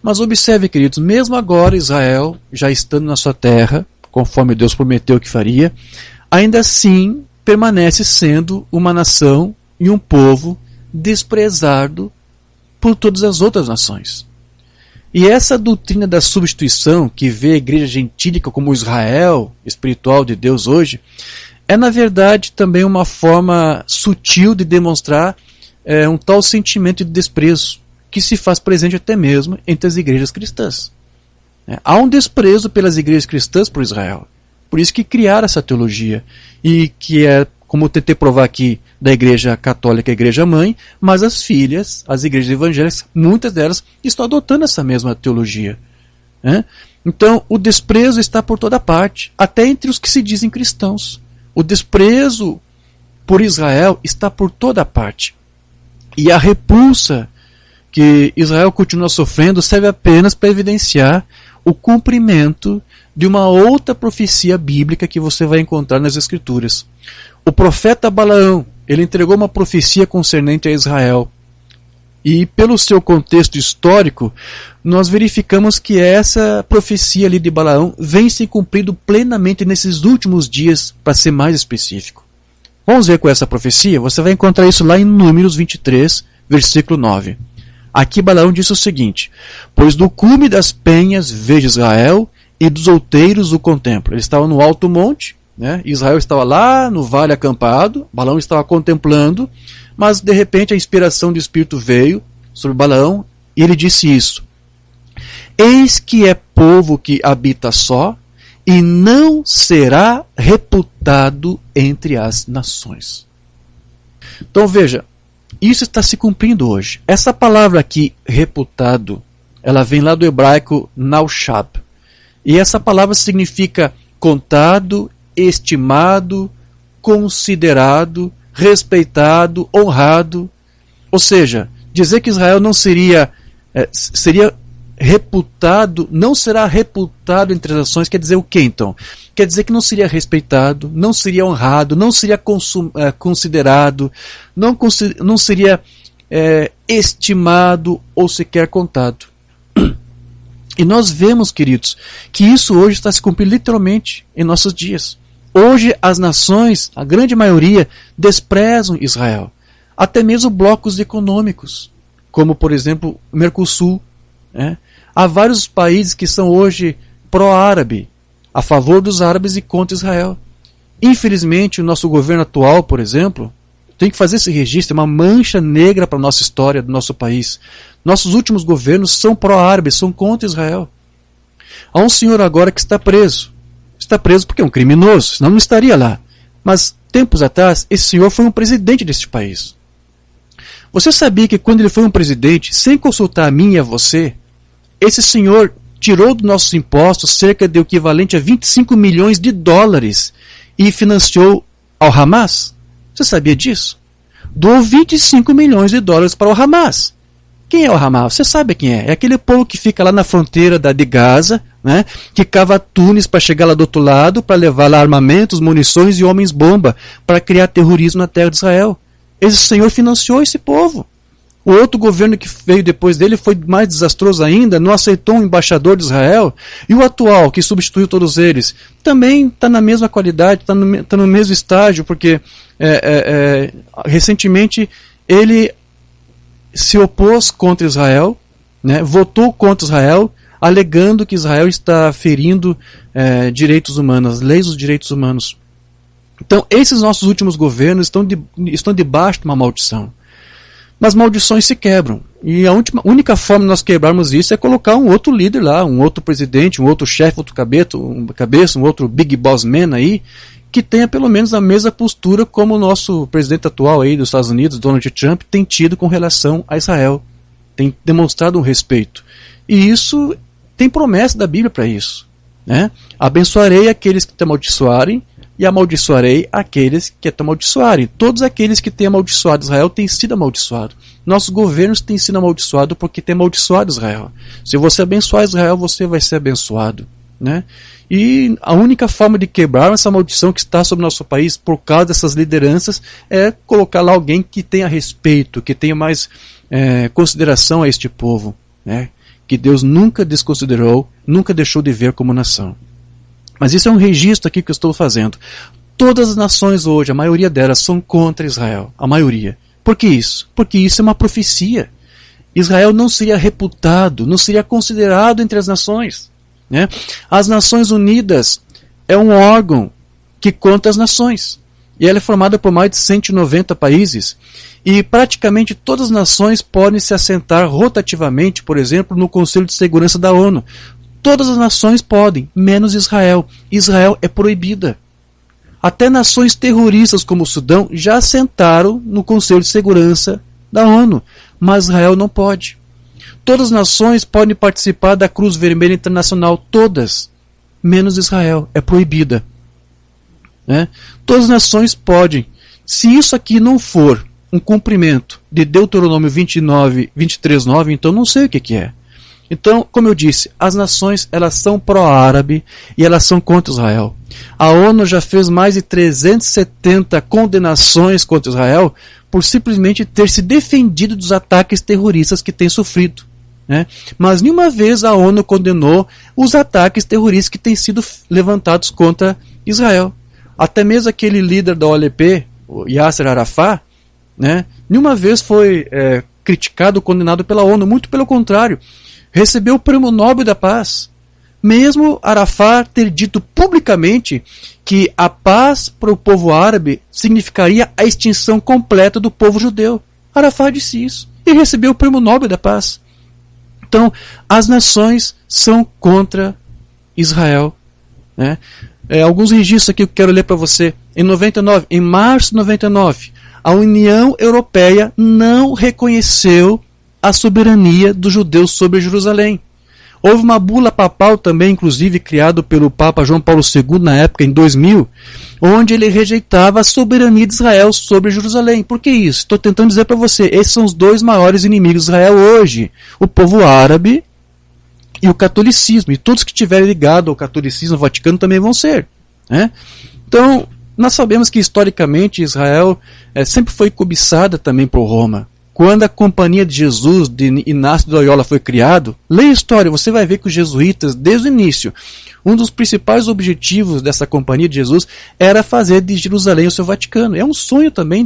Mas observe, queridos, mesmo agora Israel, já estando na sua terra, conforme Deus prometeu que faria, ainda assim permanece sendo uma nação e um povo desprezado por todas as outras nações. E essa doutrina da substituição, que vê a igreja gentílica como o Israel espiritual de Deus hoje, é na verdade também uma forma sutil de demonstrar um tal sentimento de desprezo, que se faz presente até mesmo entre as igrejas cristãs. Há um desprezo pelas igrejas cristãs por Israel. Por isso que criaram essa teologia. E que é, como eu tentei provar aqui, da igreja católica, a igreja mãe, mas as filhas, as igrejas evangélicas, muitas delas estão adotando essa mesma teologia. Então, o desprezo está por toda parte, até entre os que se dizem cristãos. O desprezo por Israel está por toda parte. E a repulsa que Israel continua sofrendo serve apenas para evidenciar o cumprimento de uma outra profecia bíblica que você vai encontrar nas Escrituras. O profeta Balaão, ele entregou uma profecia concernente a Israel. E pelo seu contexto histórico, nós verificamos que essa profecia ali de Balaão vem se cumprindo plenamente nesses últimos dias, para ser mais específico. Vamos ver com essa profecia? Você vai encontrar isso lá em Números 23, versículo 9. Aqui Balaão disse o seguinte: pois do cume das penhas vejo Israel, e dos outeiros o contemplo. Ele estava no alto monte, Israel estava lá no vale acampado, Balaão estava contemplando, mas de repente a inspiração do Espírito veio sobre Balaão, e ele disse isso: eis que é povo que habita só, e não será reputado entre as nações. Então veja, isso está se cumprindo hoje. Essa palavra aqui, reputado, ela vem lá do hebraico naushab. E essa palavra significa contado, estimado, considerado, respeitado, honrado. Ou seja, dizer que Israel não seria reputado, não será reputado entre as nações, quer dizer o quê então? Quer dizer que não seria respeitado, não seria honrado, não seria considerado, não seria estimado ou sequer contado. E nós vemos, queridos, que isso hoje está se cumprindo literalmente em nossos dias. Hoje as nações, a grande maioria, desprezam Israel. Até mesmo blocos econômicos, como por exemplo o Mercosul. Há vários países que são hoje pró-árabe, a favor dos árabes e contra Israel. Infelizmente, o nosso governo atual, por exemplo, tem que fazer esse registro, é uma mancha negra para a nossa história do nosso país. Nossos últimos governos são pró-árabes, são contra Israel. Há um senhor agora que está preso. Está preso porque é um criminoso, senão não estaria lá. Mas, tempos atrás, esse senhor foi um presidente deste país. Você sabia que quando ele foi um presidente, sem consultar a mim e a você, esse senhor tirou dos nossos impostos cerca de equivalente a 25 milhões de dólares e financiou ao Hamas? Você sabia disso? Doou 25 milhões de dólares para o Hamas. Quem é o Hamas? Você sabe quem é? É aquele povo que fica lá na fronteira de Gaza, que cava túneis para chegar lá do outro lado, para levar lá armamentos, munições e homens-bomba para criar terrorismo na terra de Israel. Esse senhor financiou esse povo. O outro governo que veio depois dele foi mais desastroso ainda, não aceitou um embaixador de Israel. E o atual, que substituiu todos eles, também está na mesma qualidade, está no mesmo estágio, porque recentemente ele se opôs contra Israel, votou contra Israel, alegando que Israel está ferindo direitos humanos, leis dos direitos humanos. Então, esses nossos últimos governos estão debaixo de uma maldição. Mas maldições se quebram. E a única forma de nós quebrarmos isso é colocar um outro líder lá, um outro presidente, um outro chefe, outro cabeça, um outro big boss man aí, que tenha pelo menos a mesma postura como o nosso presidente atual aí dos Estados Unidos, Donald Trump, tem tido com relação a Israel. Tem demonstrado um respeito. E isso tem promessa da Bíblia para isso. né? Abençoarei aqueles que te amaldiçoarem e amaldiçoarei aqueles que te amaldiçoarem. Todos aqueles que têm amaldiçoado Israel têm sido amaldiçoados. Nossos governos têm sido amaldiçoados porque têm amaldiçoado Israel. Se você abençoar Israel, você vai ser abençoado, né? E a única forma de quebrar essa maldição que está sobre o nosso país por causa dessas lideranças é colocar lá alguém que tenha respeito, que tenha mais consideração a este povo, né? Que Deus nunca desconsiderou, nunca deixou de ver como nação. Mas isso é um registro aqui que eu estou fazendo. Todas as nações hoje, a maioria delas, são contra Israel. A maioria. Por que isso? Porque isso é uma profecia. Israel não seria reputado, não seria considerado entre as nações, né? As Nações Unidas é um órgão que conta as nações. E ela é formada por mais de 190 países. E praticamente todas as nações podem se assentar rotativamente, por exemplo, no Conselho de Segurança da ONU. Todas as nações podem, menos Israel. Israel é proibida. Até nações terroristas como o Sudão já assentaram no Conselho de Segurança da ONU, mas Israel não pode. Todas as nações podem participar da Cruz Vermelha Internacional, todas, menos Israel, é proibida, né? Todas as nações podem. Se isso aqui não for um cumprimento de Deuteronômio 23:9, então não sei o que é. Então, como eu disse, as nações elas são pró-árabe e elas são contra Israel. A ONU já fez mais de 370 condenações contra Israel por simplesmente ter se defendido dos ataques terroristas que tem sofrido, né? Mas nenhuma vez a ONU condenou os ataques terroristas que têm sido levantados contra Israel. Até mesmo aquele líder da OLP, o Yasser Arafat, né, nenhuma vez foi criticado ou condenado pela ONU, muito pelo contrário. Recebeu o Prêmio Nobel da Paz. Mesmo Arafat ter dito publicamente que a paz para o povo árabe significaria a extinção completa do povo judeu. Arafat disse isso e recebeu o Prêmio Nobel da Paz. Então, as nações são contra Israel, né? Alguns registros aqui que eu quero ler para você. Em março de 99, a União Europeia não reconheceu a soberania dos judeus sobre Jerusalém. Houve uma bula papal também, inclusive criado pelo Papa João Paulo II na época, em 2000, onde ele rejeitava a soberania de Israel sobre Jerusalém. Por que isso? Estou tentando dizer para você, esses são os dois maiores inimigos de Israel hoje, o povo árabe e o catolicismo. E todos que estiverem ligados ao catolicismo, ao Vaticano, também vão ser, né? Então, nós sabemos que historicamente Israel sempre foi cobiçada também por Roma. Quando a Companhia de Jesus, de Inácio de Loyola, foi criado, leia a história, você vai ver que os jesuítas, desde o início, um dos principais objetivos dessa Companhia de Jesus era fazer de Jerusalém o seu Vaticano. É um sonho também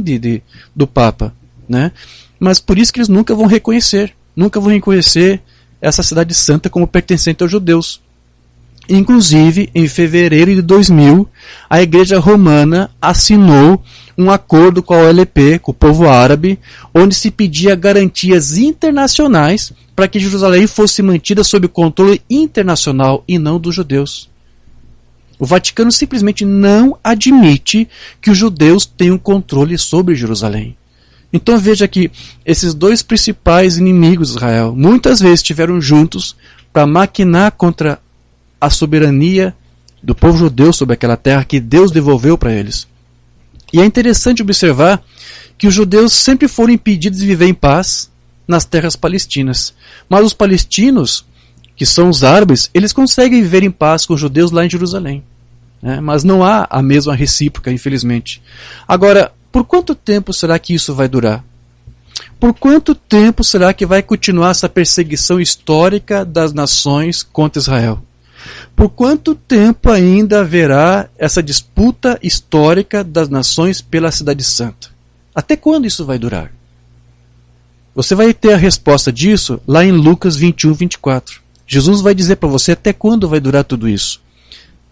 do Papa, né? Mas por isso que eles nunca vão reconhecer essa cidade santa como pertencente aos judeus. Inclusive, em fevereiro de 2000, a Igreja Romana assinou um acordo com a OLP, com o povo árabe, onde se pedia garantias internacionais para que Jerusalém fosse mantida sob controle internacional e não dos judeus. O Vaticano simplesmente não admite que os judeus tenham controle sobre Jerusalém. Então veja que esses dois principais inimigos de Israel muitas vezes estiveram juntos para maquinar contra a soberania do povo judeu sobre aquela terra que Deus devolveu para eles. E é interessante observar que os judeus sempre foram impedidos de viver em paz nas terras palestinas. Mas os palestinos, que são os árabes, eles conseguem viver em paz com os judeus lá em Jerusalém, né? Mas não há a mesma recíproca, infelizmente. Agora, por quanto tempo será que isso vai durar? Por quanto tempo será que vai continuar essa perseguição histórica das nações contra Israel? Por quanto tempo ainda haverá essa disputa histórica das nações pela Cidade Santa? Até quando isso vai durar? Você vai ter a resposta disso lá em Lucas 21, 24. Jesus vai dizer para você até quando vai durar tudo isso.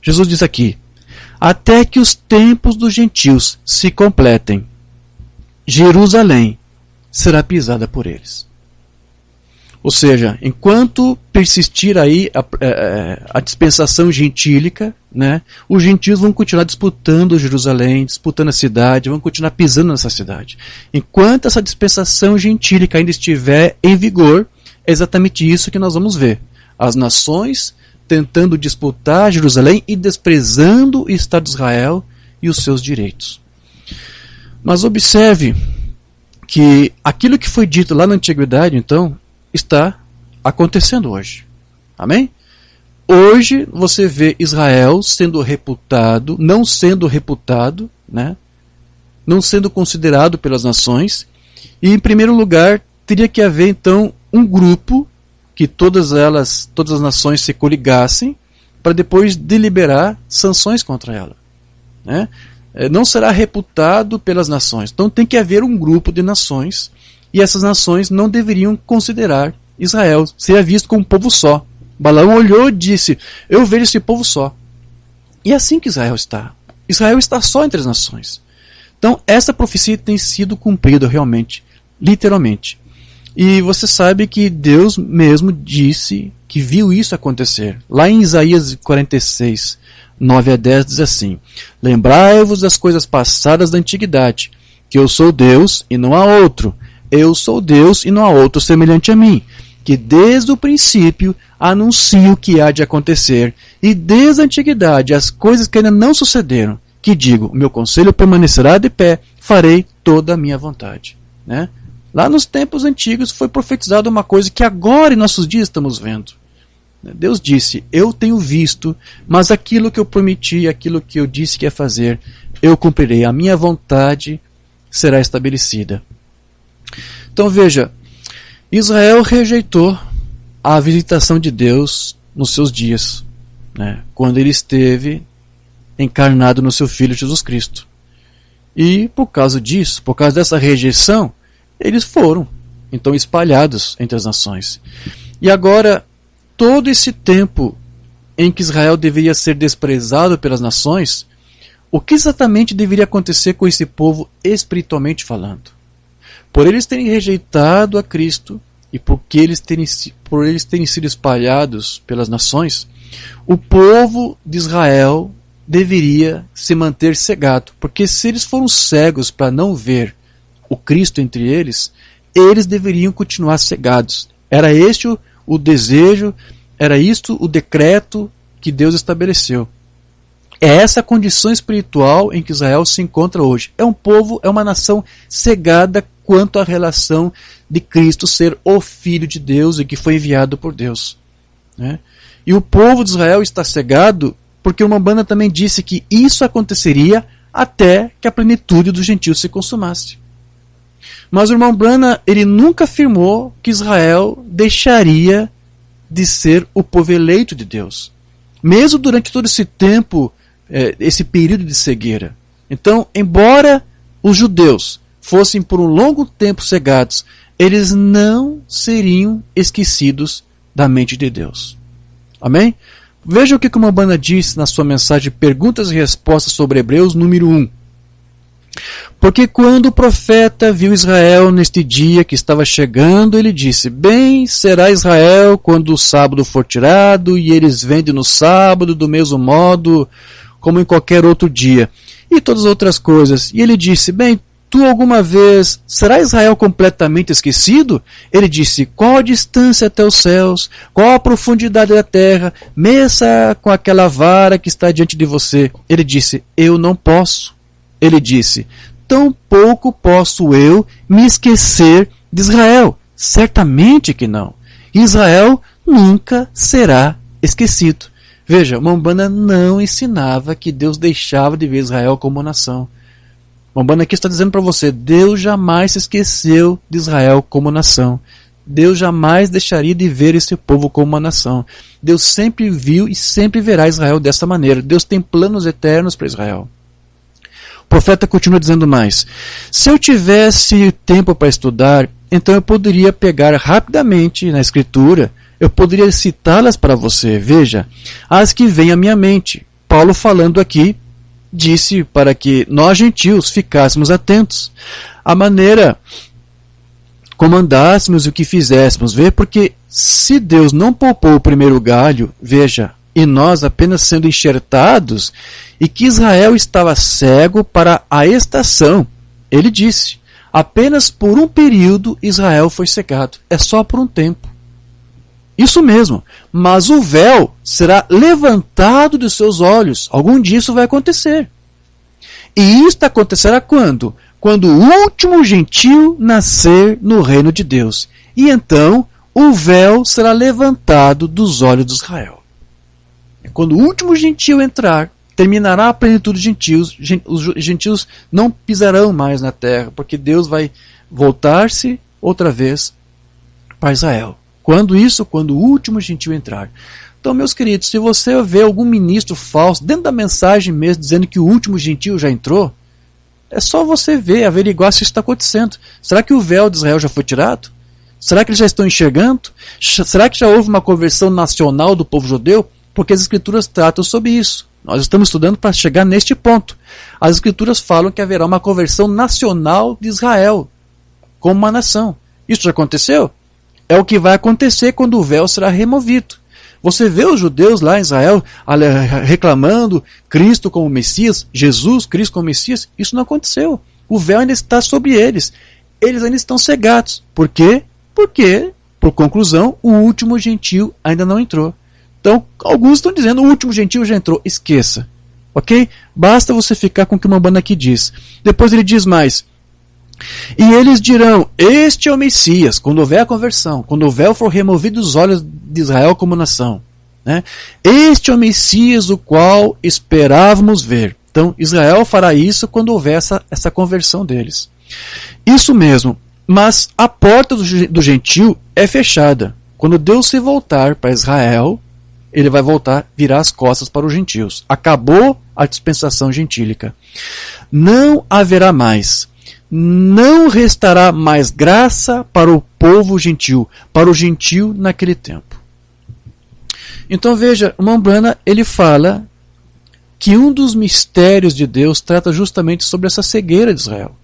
Jesus diz aqui: até que os tempos dos gentios se completem, Jerusalém será pisada por eles. Ou seja, enquanto persistir aí a dispensação gentílica, né, os gentios vão continuar disputando Jerusalém, disputando a cidade, vão continuar pisando nessa cidade. Enquanto essa dispensação gentílica ainda estiver em vigor, é exatamente isso que nós vamos ver. As nações tentando disputar Jerusalém e desprezando o Estado de Israel e os seus direitos. Mas observe que aquilo que foi dito lá na antiguidade, então, está acontecendo hoje. Amém? Hoje você vê Israel sendo reputado, não sendo reputado, né? Não sendo considerado pelas nações, e em primeiro lugar teria que haver então um grupo que todas as nações se coligassem para depois deliberar sanções contra ela, né? Não será reputado pelas nações. Então tem que haver um grupo de nações, e essas nações não deveriam considerar Israel, seria visto como um povo só. Balaão olhou e disse: eu vejo esse povo só. E é assim que Israel está. Israel está só entre as nações. Então essa profecia tem sido cumprida realmente, literalmente. E você sabe que Deus mesmo disse que viu isso acontecer. Lá em Isaías 46, 9 a 10 diz assim: lembrai-vos das coisas passadas da antiguidade, que eu sou Deus e não há outro. Eu sou Deus e não há outro semelhante a mim, que desde o princípio anuncio o que há de acontecer, e desde a antiguidade as coisas que ainda não sucederam, que digo, o meu conselho permanecerá de pé, farei toda a minha vontade. Né? Lá nos tempos antigos foi profetizado uma coisa que agora em nossos dias estamos vendo. Deus disse: eu tenho visto, mas aquilo que eu prometi, aquilo que eu disse que ia fazer, eu cumprirei. A minha vontade será estabelecida. Então veja, Israel rejeitou a visitação de Deus nos seus dias, né, quando ele esteve encarnado no seu Filho Jesus Cristo. E por causa disso, por causa dessa rejeição, eles foram então espalhados entre as nações. E agora, todo esse tempo em que Israel deveria ser desprezado pelas nações, o que exatamente deveria acontecer com esse povo espiritualmente falando? Por eles terem rejeitado a Cristo e por eles terem sido espalhados pelas nações, o povo de Israel deveria se manter cegado, porque se eles foram cegos para não ver o Cristo entre eles, eles deveriam continuar cegados. Era este o desejo, era isto o decreto que Deus estabeleceu. É essa a condição espiritual em que Israel se encontra hoje. É um povo, é uma nação cegada quanto à relação de Cristo ser o Filho de Deus e que foi enviado por Deus. Né? E o povo de Israel está cegado porque o Umbanda também disse que isso aconteceria até que a plenitude dos gentios se consumasse. Mas o irmão Branham, ele nunca afirmou que Israel deixaria de ser o povo eleito de Deus, mesmo durante todo esse tempo, esse período de cegueira. Então, embora os judeus fossem por um longo tempo cegados, eles não seriam esquecidos da mente de Deus. Amém? Veja o que o Umbanda diz na sua mensagem Perguntas e Respostas sobre Hebreus, número 1. Porque quando o profeta viu Israel neste dia que estava chegando, ele disse: bem será Israel quando o sábado for tirado, e eles vendem no sábado do mesmo modo como em qualquer outro dia, e todas as outras coisas. E ele disse: bem, tu alguma vez será Israel completamente esquecido? Ele disse: qual a distância até os céus? Qual a profundidade da terra? Meça com aquela vara que está diante de você. Ele disse: eu não posso. Ele disse: tampouco posso eu me esquecer de Israel. Certamente que não. Israel nunca será esquecido. Veja, o Umbanda não ensinava que Deus deixava de ver Israel como nação. O Umbanda aqui está dizendo para você: Deus jamais se esqueceu de Israel como nação. Deus jamais deixaria de ver esse povo como uma nação. Deus sempre viu e sempre verá Israel dessa maneira. Deus tem planos eternos para Israel. O profeta continua dizendo mais: se eu tivesse tempo para estudar, então eu poderia pegar rapidamente na Escritura, eu poderia citá-las para você. Veja, as que vêm à minha mente. Paulo, falando aqui, disse para que nós gentios ficássemos atentos à maneira como andássemos e o que fizéssemos. Vê, porque se Deus não poupou o primeiro galho, veja, e nós apenas sendo enxertados, e que Israel estava cego para a estação, ele disse: apenas por um período Israel foi cegado, é só por um tempo. Isso mesmo, mas o véu será levantado dos seus olhos. Algum dia isso vai acontecer. E isto acontecerá quando? Quando o último gentio nascer no reino de Deus. E então o véu será levantado dos olhos de Israel. Quando o último gentio entrar, terminará a plenitude dos gentios, os gentios não pisarão mais na terra, porque Deus vai voltar-se outra vez para Israel. Quando isso? Quando o último gentio entrar. Então, meus queridos, se você vê algum ministro falso dentro da mensagem mesmo, dizendo que o último gentio já entrou, é só você ver, averiguar se isso está acontecendo. Será que o véu de Israel já foi tirado? Será que eles já estão enxergando? Será que já houve uma conversão nacional do povo judeu? Porque as escrituras tratam sobre isso. Nós estamos estudando para chegar neste ponto. As escrituras falam que haverá uma conversão nacional de Israel, como uma nação. Isso já aconteceu? É o que vai acontecer quando o véu será removido. Você vê os judeus lá em Israel reclamando Cristo como Messias, Jesus, Cristo como Messias. Isso não aconteceu. O véu ainda está sobre eles. Eles ainda estão cegados. Por quê? Porque, por conclusão, o último gentio ainda não entrou. Então, alguns estão dizendo o último gentio já entrou. Esqueça. Ok? Basta você ficar com o que o Umbanda aqui diz. Depois ele diz mais. E eles dirão, este é o Messias, quando houver a conversão, quando o véu for removido dos olhos de Israel como nação. Né? Este é o Messias o qual esperávamos ver. Então, Israel fará isso quando houver essa conversão deles. Isso mesmo, mas a porta do gentio é fechada. Quando Deus se voltar para Israel, ele vai virar as costas para os gentios. Acabou a dispensação gentílica. Não haverá mais. Não restará mais graça para o povo gentil, para o gentil naquele tempo. Então veja, o Umbanda ele fala que um dos mistérios de Deus trata justamente sobre essa cegueira de Israel.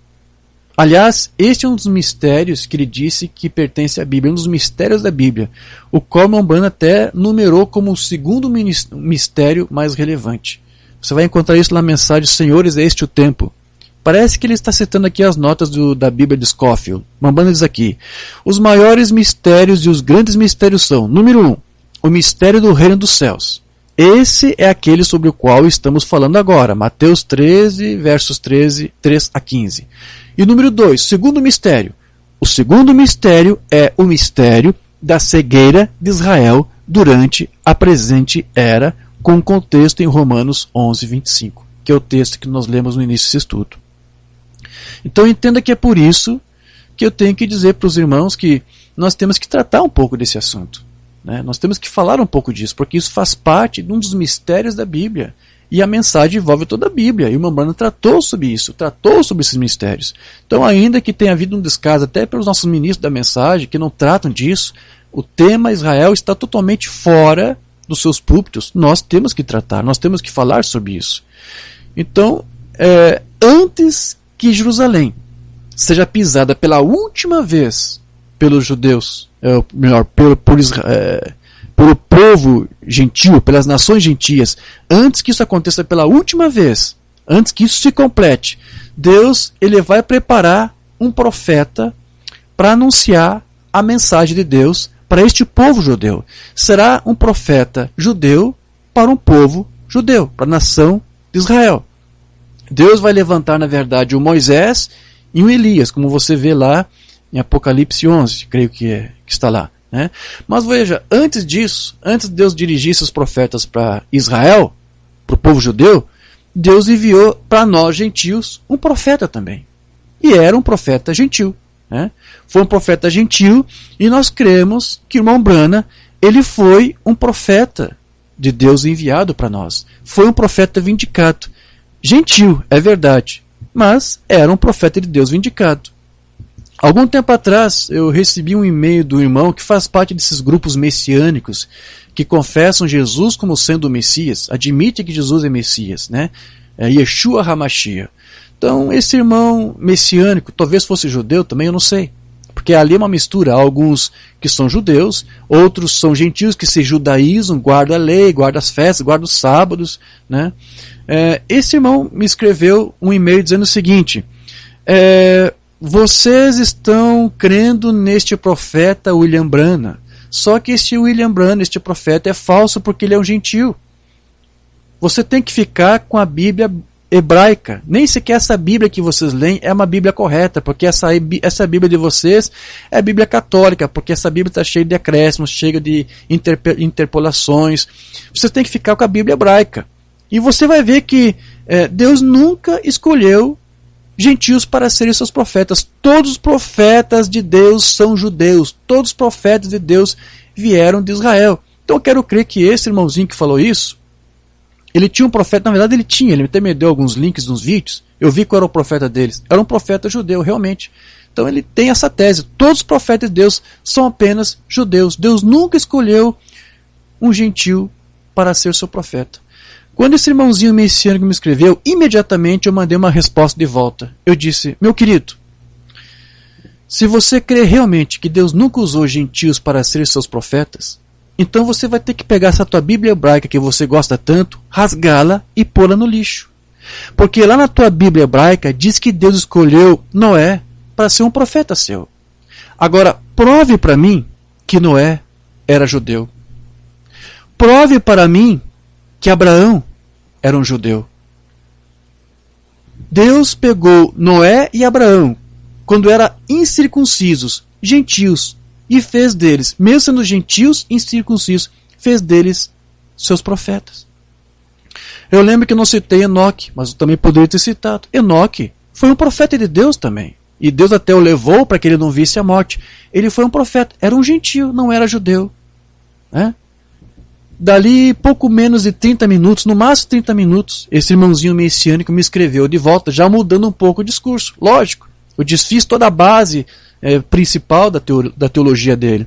Aliás, este é um dos mistérios que ele disse que pertence à Bíblia, um dos mistérios da Bíblia, o qual o Umbanda até numerou como o segundo mistério mais relevante. Você vai encontrar isso na mensagem Senhores, é este o tempo. Parece que ele está citando aqui as notas da Bíblia de Scofield. Umbanda diz aqui, os maiores mistérios e os grandes mistérios são, número 1, o mistério do reino dos céus. Esse é aquele sobre o qual estamos falando agora, Mateus 13, versos 3 a 15. E número 2, segundo mistério. O segundo mistério é o mistério da cegueira de Israel durante a presente era, com contexto em Romanos 11, 25, que é o texto que nós lemos no início desse estudo. Então entenda que é por isso que eu tenho que dizer para os irmãos que nós temos que tratar um pouco desse assunto. Né? Nós temos que falar um pouco disso, porque isso faz parte de um dos mistérios da Bíblia. E a mensagem envolve toda a Bíblia. E o Umbanda tratou sobre isso, tratou sobre esses mistérios. Então, ainda que tenha havido um descaso até pelos nossos ministros da mensagem, que não tratam disso, o tema Israel está totalmente fora dos seus púlpitos. Nós temos que tratar, nós temos que falar sobre isso. Então, antes que Jerusalém seja pisada pela última vez pelos judeus, pelo povo gentil, pelas nações gentias, antes que isso aconteça pela última vez, antes que isso se complete, Deus ele vai preparar um profeta para anunciar a mensagem de Deus para este povo judeu. Será um profeta judeu para um povo judeu, para a nação de Israel. Deus vai levantar, na verdade, o Moisés e o Elias, como você vê lá em Apocalipse 11, creio que está lá. Né? Mas veja, antes disso, antes de Deus dirigir seus profetas para Israel, para o povo judeu, Deus enviou para nós gentios um profeta também. E era um profeta gentil. Né? Foi um profeta gentil e nós cremos que o irmão Brana, ele foi um profeta de Deus enviado para nós. Foi um profeta vindicado. Gentil, é verdade, mas era um profeta de Deus vindicado. Algum tempo atrás, eu recebi um e-mail do irmão que faz parte desses grupos messiânicos que confessam Jesus como sendo o Messias, admite que Jesus é Messias, né? Yeshua HaMashiach. Então, esse irmão messiânico, talvez fosse judeu também, eu não sei. Porque ali é uma mistura, há alguns que são judeus, outros são gentios que se judaizam, guardam a lei, guardam as festas, guardam os sábados, né? Esse irmão me escreveu um e-mail dizendo o seguinte, vocês estão crendo neste profeta William Branham, Só que este William Branham, este profeta, é falso porque ele é um gentio. Você tem que ficar com a Bíblia hebraica. Nem sequer essa Bíblia que vocês leem é uma Bíblia correta, porque essa Bíblia de vocês é a Bíblia católica, porque essa Bíblia está cheia de acréscimos, cheia de interpolações. Você tem que ficar com a Bíblia hebraica. E você vai ver que Deus nunca escolheu gentios para serem seus profetas. Todos os profetas de Deus são judeus. Todos os profetas de Deus vieram de Israel. Então eu quero crer que esse irmãozinho que falou isso, ele tinha um profeta, na verdade ele até me deu alguns links nos vídeos, eu vi qual era o profeta deles, era um profeta judeu, realmente. Então ele tem essa tese, todos os profetas de Deus são apenas judeus, Deus nunca escolheu um gentio para ser seu profeta. Quando esse irmãozinho messiânico me escreveu, imediatamente eu mandei uma resposta de volta. Eu disse, meu querido, se você crê realmente que Deus nunca usou gentios para ser seus profetas, então você vai ter que pegar essa tua Bíblia hebraica que você gosta tanto, rasgá-la e pô-la no lixo. Porque lá na tua Bíblia hebraica diz que Deus escolheu Noé para ser um profeta seu. Agora, prove para mim que Noé era judeu. Prove para mim que Abraão era um judeu. Deus pegou Noé e Abraão, quando eram incircuncisos, gentios, e fez deles, mesmo sendo gentios e incircuncisos, fez deles seus profetas. Eu lembro que eu não citei Enoque, mas eu também poderia ter citado. Enoque foi um profeta de Deus também. E Deus até o levou para que ele não visse a morte. Ele foi um profeta, era um gentio, não era judeu. Dali pouco menos de 30 minutos, no máximo 30 minutos, esse irmãozinho messiânico me escreveu de volta, já mudando um pouco o discurso. Lógico, eu desfiz toda a base principal da teologia dele.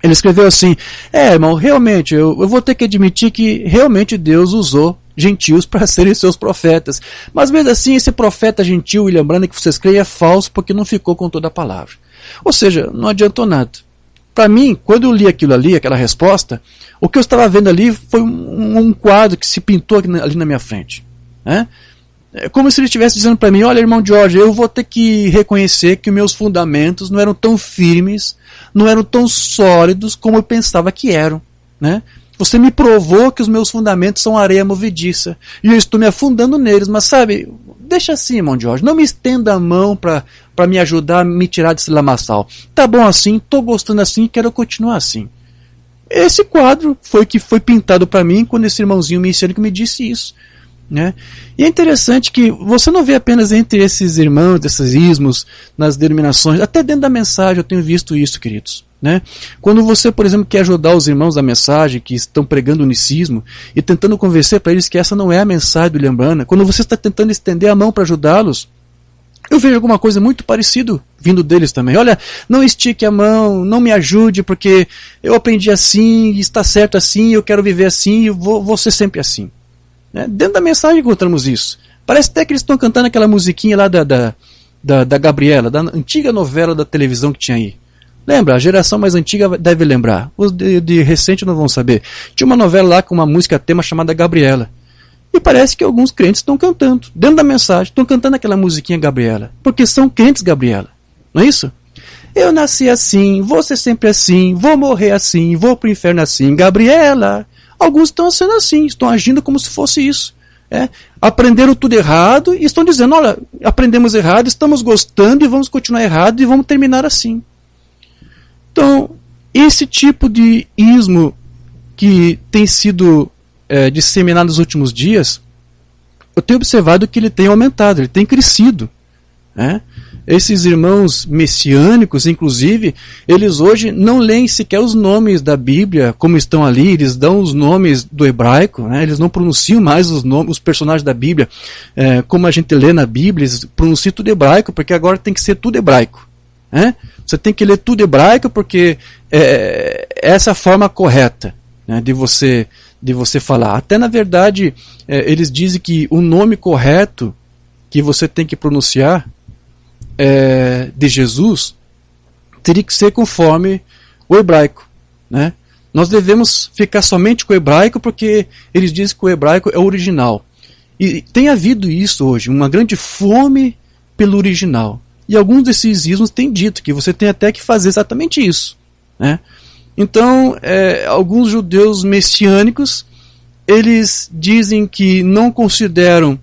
Ele escreveu assim, irmão, realmente, eu vou ter que admitir que realmente Deus usou gentios para serem seus profetas. Mas mesmo assim, esse profeta gentil, William Branham, que vocês creem, é falso porque não ficou com toda a palavra. Ou seja, não adiantou nada. Para mim, quando eu li aquilo ali, aquela resposta, o que eu estava vendo ali foi um quadro que se pintou ali na minha frente. É como se ele estivesse dizendo para mim, olha, irmão George, eu vou ter que reconhecer que meus fundamentos não eram tão firmes, não eram tão sólidos como eu pensava que eram. Você me provou que os meus fundamentos são areia movediça, e eu estou me afundando neles, mas sabe, deixa assim, irmão George, não me estenda a mão para me ajudar a me tirar desse lamaçal. Tá bom assim, estou gostando assim e quero continuar assim. Esse quadro foi que foi pintado para mim quando esse irmãozinho messiânico me disse isso. E é interessante que você não vê apenas entre esses irmãos, esses ismos, nas denominações, até dentro da mensagem eu tenho visto isso, queridos. Quando você, por exemplo, quer ajudar os irmãos da mensagem que estão pregando o unicismo e tentando convencer para eles que essa não é a mensagem do William Branham, quando você está tentando estender a mão para ajudá-los, eu vejo alguma coisa muito parecida vindo deles também. Olha, não estique a mão, não me ajude, porque eu aprendi assim, está certo assim, eu quero viver assim, e vou ser sempre assim. Dentro da mensagem encontramos isso. Parece até que eles estão cantando aquela musiquinha lá da Gabriela, da antiga novela da televisão que tinha aí. Lembra? A geração mais antiga deve lembrar. Os de recente não vão saber. Tinha uma novela lá com uma música tema chamada Gabriela. E parece que alguns crentes estão cantando. Dentro da mensagem, estão cantando aquela musiquinha Gabriela. Porque são crentes Gabriela. Não é isso? Eu nasci assim, vou ser sempre assim, vou morrer assim, vou pro inferno assim, Gabriela. Alguns estão sendo assim, estão agindo como se fosse isso. Aprenderam tudo errado e estão dizendo, olha, aprendemos errado, estamos gostando e vamos continuar errado e vamos terminar assim. Então, esse tipo de ismo que tem sido disseminado nos últimos dias, eu tenho observado que ele tem aumentado, ele tem crescido. Esses irmãos messiânicos, inclusive, eles hoje não leem sequer os nomes da Bíblia como estão ali, eles dão os nomes do hebraico, eles não pronunciam mais os personagens da Bíblia como a gente lê na Bíblia, eles pronunciam tudo hebraico, porque agora tem que ser tudo hebraico. Você tem que ler tudo hebraico porque essa é a forma correta de você falar. Até na verdade, eles dizem que o nome correto que você tem que pronunciar de Jesus teria que ser conforme o hebraico. Nós devemos ficar somente com o hebraico porque eles dizem que o hebraico é o original. E tem havido isso hoje, uma grande fome pelo original. E alguns desses ismos têm dito que você tem até que fazer exatamente isso. Então, alguns judeus messiânicos, eles dizem que não consideram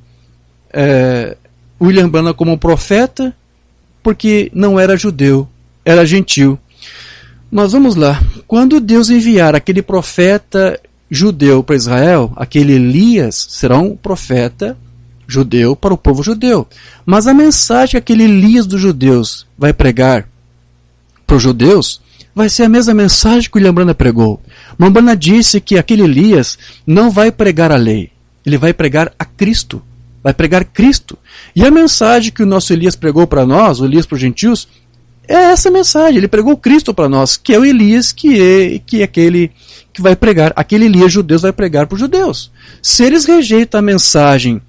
William Branham como um profeta, porque não era judeu, era gentil. Mas vamos lá, quando Deus enviar aquele profeta judeu para Israel, aquele Elias será um profeta judeu para o povo judeu. Mas a mensagem que aquele Elias dos judeus vai pregar para os judeus vai ser a mesma mensagem que o William Branham pregou. William Branham disse que aquele Elias não vai pregar a lei, ele vai pregar a Cristo, vai pregar Cristo. E a mensagem que o nosso Elias pregou para nós, o Elias para os gentios, é essa mensagem. Ele pregou Cristo para nós, que é o Elias, que é aquele que vai pregar, aquele Elias judeus vai pregar para os judeus. Se eles rejeitam a mensagem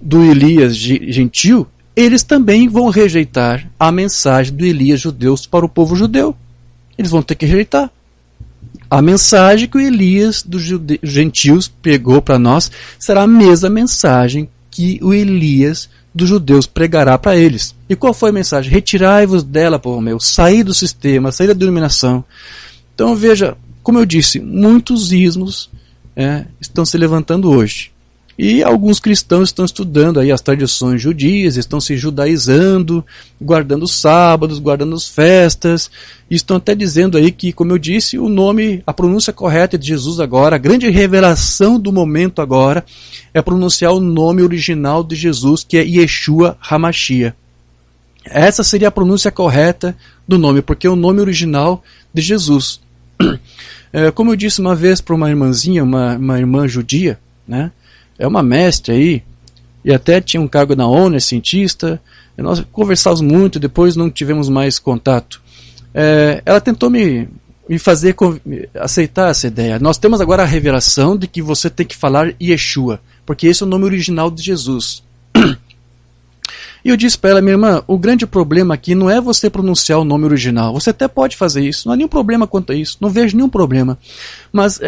do Elias gentil, eles também vão rejeitar a mensagem do Elias judeus para o povo judeu. Eles vão ter que rejeitar. A mensagem que o Elias dos gentios pegou para nós será a mesma mensagem que o Elias dos judeus pregará para eles. E qual foi a mensagem? Retirai-vos dela, povo meu, sair do sistema, sair da denominação. Então veja, como eu disse, muitos ismos estão se levantando hoje. E alguns cristãos estão estudando aí as tradições judias, estão se judaizando, guardando os sábados, guardando as festas, e estão até dizendo aí que, como eu disse, o nome, a pronúncia correta de Jesus agora, a grande revelação do momento agora, é pronunciar o nome original de Jesus, que é Yeshua HaMashiach. Essa seria a pronúncia correta do nome, porque é o nome original de Jesus. Como eu disse uma vez para uma irmãzinha, uma irmã judia, né? É uma mestre aí, e até tinha um cargo na ONU, é cientista. Nós conversávamos muito, depois não tivemos mais contato. Ela tentou me fazer aceitar essa ideia. Nós temos agora a revelação de que você tem que falar Yeshua, porque esse é o nome original de Jesus. E eu disse para ela, minha irmã, o grande problema aqui não é você pronunciar o nome original. Você até pode fazer isso, não há nenhum problema quanto a isso, não vejo nenhum problema. Mas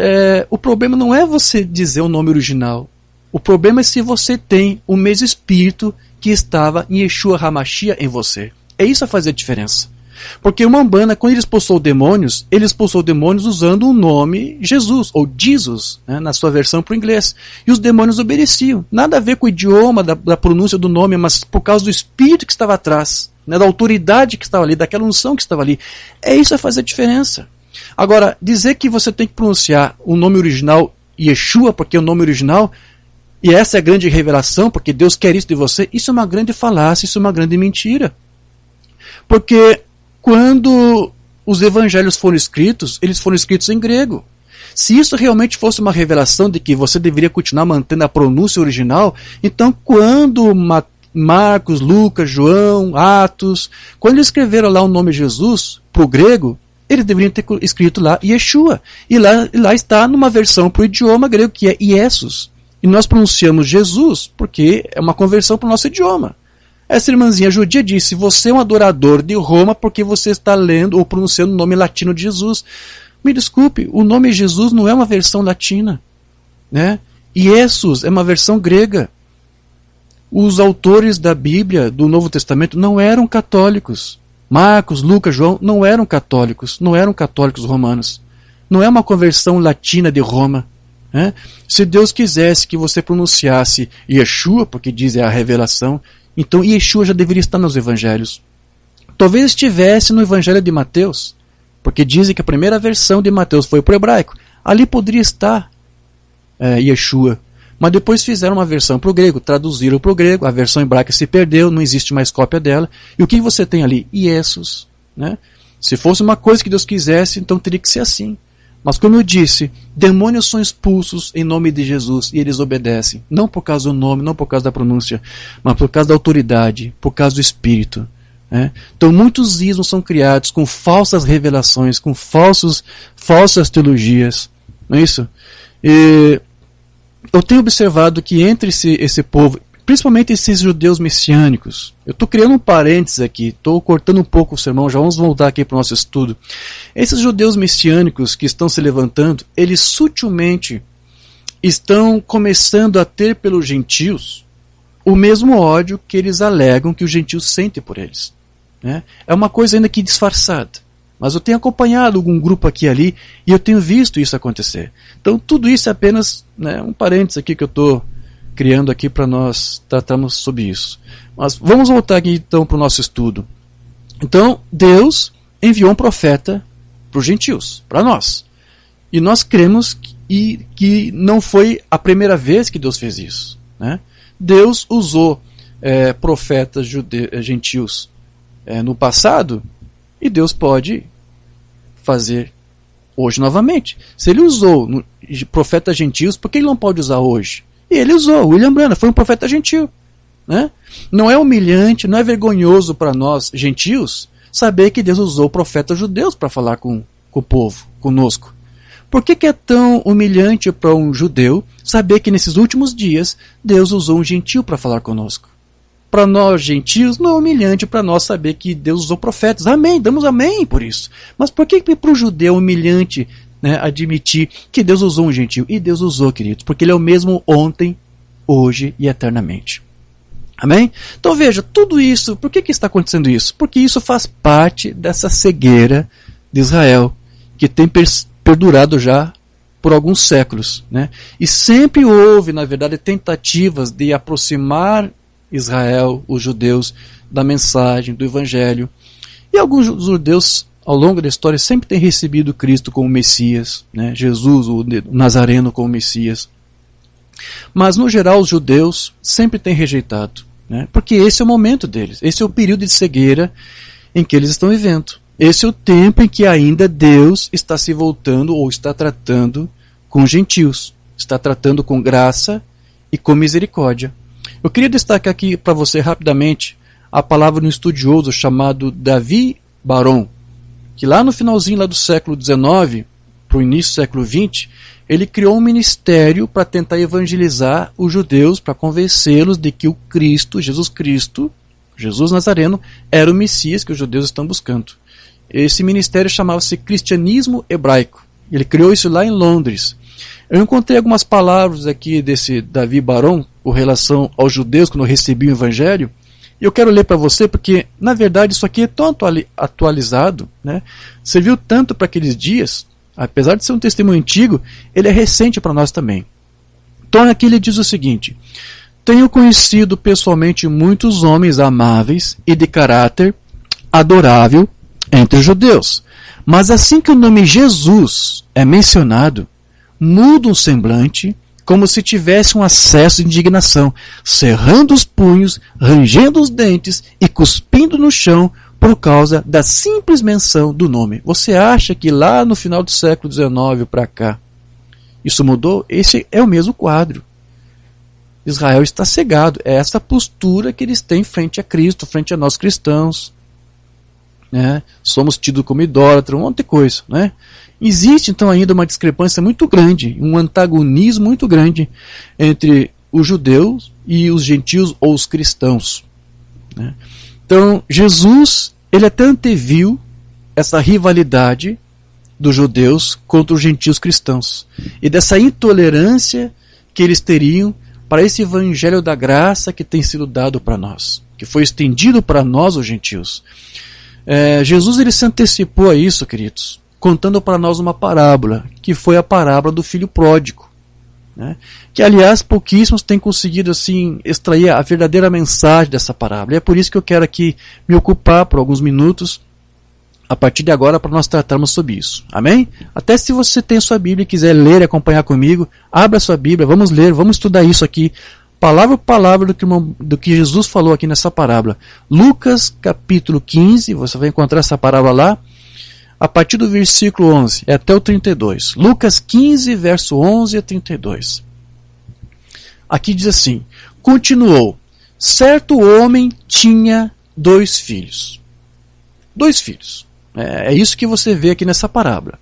o problema não é você dizer o nome original. O problema é se você tem o mesmo espírito que estava em Yeshua HaMashiach em você. É isso a fazer a diferença. Porque uma Umbanda, quando eles expulsou demônios usando o nome Jesus, ou Jesus, né, na sua versão para o inglês. E os demônios obedeciam. Nada a ver com o idioma, da pronúncia do nome, mas por causa do espírito que estava atrás, né, da autoridade que estava ali, daquela unção que estava ali. É isso a fazer a diferença. Agora, dizer que você tem que pronunciar o nome original Yeshua, porque é o nome original, e essa é a grande revelação, porque Deus quer isso de você, isso é uma grande falácia, isso é uma grande mentira. Porque quando os evangelhos foram escritos, eles foram escritos em grego. Se isso realmente fosse uma revelação de que você deveria continuar mantendo a pronúncia original, então quando Marcos, Lucas, João, Atos, quando eles escreveram lá o nome Jesus para o grego, eles deveriam ter escrito lá Yeshua. E lá está numa versão para o idioma grego, que é Iesus. E nós pronunciamos Jesus porque é uma conversão para o nosso idioma. Essa irmãzinha judia disse, você é um adorador de Roma porque você está lendo ou pronunciando o nome latino de Jesus. Me desculpe, o nome Jesus não é uma versão latina, né? Iesus é uma versão grega. Os autores da Bíblia, do Novo Testamento, não eram católicos. Marcos, Lucas, João não eram católicos romanos. Não é uma conversão latina de Roma. Se Deus quisesse que você pronunciasse Yeshua, porque diz a revelação, então Yeshua já deveria estar nos evangelhos. Talvez estivesse no evangelho de Mateus, porque dizem que a primeira versão de Mateus foi para o hebraico. Ali poderia estar Yeshua, mas depois fizeram uma versão para o grego, traduziram para o grego, a versão hebraica se perdeu, não existe mais cópia dela. E o que você tem ali? Iesus, né? Se fosse uma coisa que Deus quisesse, então teria que ser assim. Mas como eu disse, demônios são expulsos em nome de Jesus e eles obedecem. Não por causa do nome, não por causa da pronúncia, mas por causa da autoridade, por causa do Espírito. Então muitos ismos são criados com falsas revelações, com falsas teologias. Não é isso? E eu tenho observado que entre esse povo, principalmente esses judeus messiânicos, eu estou criando um parênteses aqui, estou cortando um pouco o sermão, já vamos voltar aqui para o nosso estudo. Esses judeus messiânicos que estão se levantando, eles sutilmente estão começando a ter pelos gentios o mesmo ódio que eles alegam que os gentios sentem por eles. É uma coisa ainda que disfarçada. mas eu tenho acompanhado algum grupo aqui e ali e eu tenho visto isso acontecer. Então tudo isso é apenas, né, um parênteses aqui que eu estou criando aqui para nós tratarmos sobre isso. Mas vamos voltar aqui então para o nosso estudo. Então Deus enviou um profeta para os gentios, para nós. E nós cremos que não foi a primeira vez que Deus fez isso, né? Deus usou profetas gentios no passado, e Deus pode fazer hoje novamente. Se ele usou profetas gentios, por que ele não pode usar hoje? E ele usou. William Branham foi um profeta gentil, né? Não é humilhante, não é vergonhoso para nós gentios saber que Deus usou profetas judeus para falar com o povo, conosco. Por que é tão humilhante para um judeu saber que nesses últimos dias Deus usou um gentil para falar conosco? Para nós gentios não é humilhante para nós saber que Deus usou profetas. Amém, damos amém por isso. Mas por que para o judeu é humilhante, né, admitir que Deus usou um gentil? E Deus usou, queridos, porque ele é o mesmo ontem, hoje e eternamente. Amém? Então veja, tudo isso, por que está acontecendo isso? Porque isso faz parte dessa cegueira de Israel, que tem perdurado já por alguns séculos, né? E sempre houve, na verdade, tentativas de aproximar Israel, os judeus, da mensagem, do evangelho. E alguns judeus, ao longo da história, sempre têm recebido Cristo como Messias, né? Jesus, o Nazareno, como Messias. Mas, no geral, os judeus sempre têm rejeitado, né? Porque esse é o momento deles, esse é o período de cegueira em que eles estão vivendo. Esse é o tempo em que ainda Deus está se voltando ou está tratando com os gentios. Está tratando com graça e com misericórdia. Eu queria destacar aqui para você rapidamente a palavra de um estudioso chamado Davi Baron, que lá no finalzinho lá do século XIX, para o início do século XX, ele criou um ministério para tentar evangelizar os judeus, para convencê-los de que o Cristo, Jesus Nazareno, era o Messias que os judeus estão buscando. Esse ministério chamava-se Cristianismo Hebraico. Ele criou isso lá em Londres. Eu encontrei algumas palavras aqui desse Davi Baron com relação aos judeus quando eu recebi o Evangelho. E eu quero ler para você porque, na verdade, isso aqui é tão atualizado, né? Serviu tanto para aqueles dias, apesar de ser um testemunho antigo, ele é recente para nós também. Então aqui ele diz o seguinte: tenho conhecido pessoalmente muitos homens amáveis e de caráter adorável entre os judeus, mas assim que o nome Jesus é mencionado, muda um semblante como se tivesse um acesso de indignação, cerrando os punhos, rangendo os dentes e cuspindo no chão por causa da simples menção do nome. Você acha que lá no final do século XIX para cá isso mudou? Esse é o mesmo quadro. Israel está cegado. É essa postura que eles têm frente a Cristo, frente a nós cristãos. Né? Somos tidos como idólatras, um monte de coisa, né? Existe então ainda uma discrepância muito grande, um antagonismo muito grande entre os judeus e os gentios ou os cristãos, né? Então Jesus, ele até anteviu essa rivalidade dos judeus contra os gentios cristãos e dessa intolerância que eles teriam para esse evangelho da graça que tem sido dado para nós, que foi estendido para nós os gentios. Jesus ele se antecipou a isso, queridos, contando para nós uma parábola, que foi a parábola do filho pródigo, né? Que aliás pouquíssimos têm conseguido assim extrair a verdadeira mensagem dessa parábola. E é por isso que eu quero aqui me ocupar por alguns minutos a partir de agora para nós tratarmos sobre isso. Amém? Até se você tem a sua Bíblia e quiser ler e acompanhar comigo, abra a sua Bíblia, vamos ler, vamos estudar isso aqui palavra por palavra do que Jesus falou aqui nessa parábola. Lucas capítulo 15, você vai encontrar essa parábola lá, a partir do versículo 11 até o 32. Lucas 15, verso 11 a 32. Aqui diz assim: continuou, certo homem tinha 2 filhos. 2 filhos. É isso que você vê aqui nessa parábola.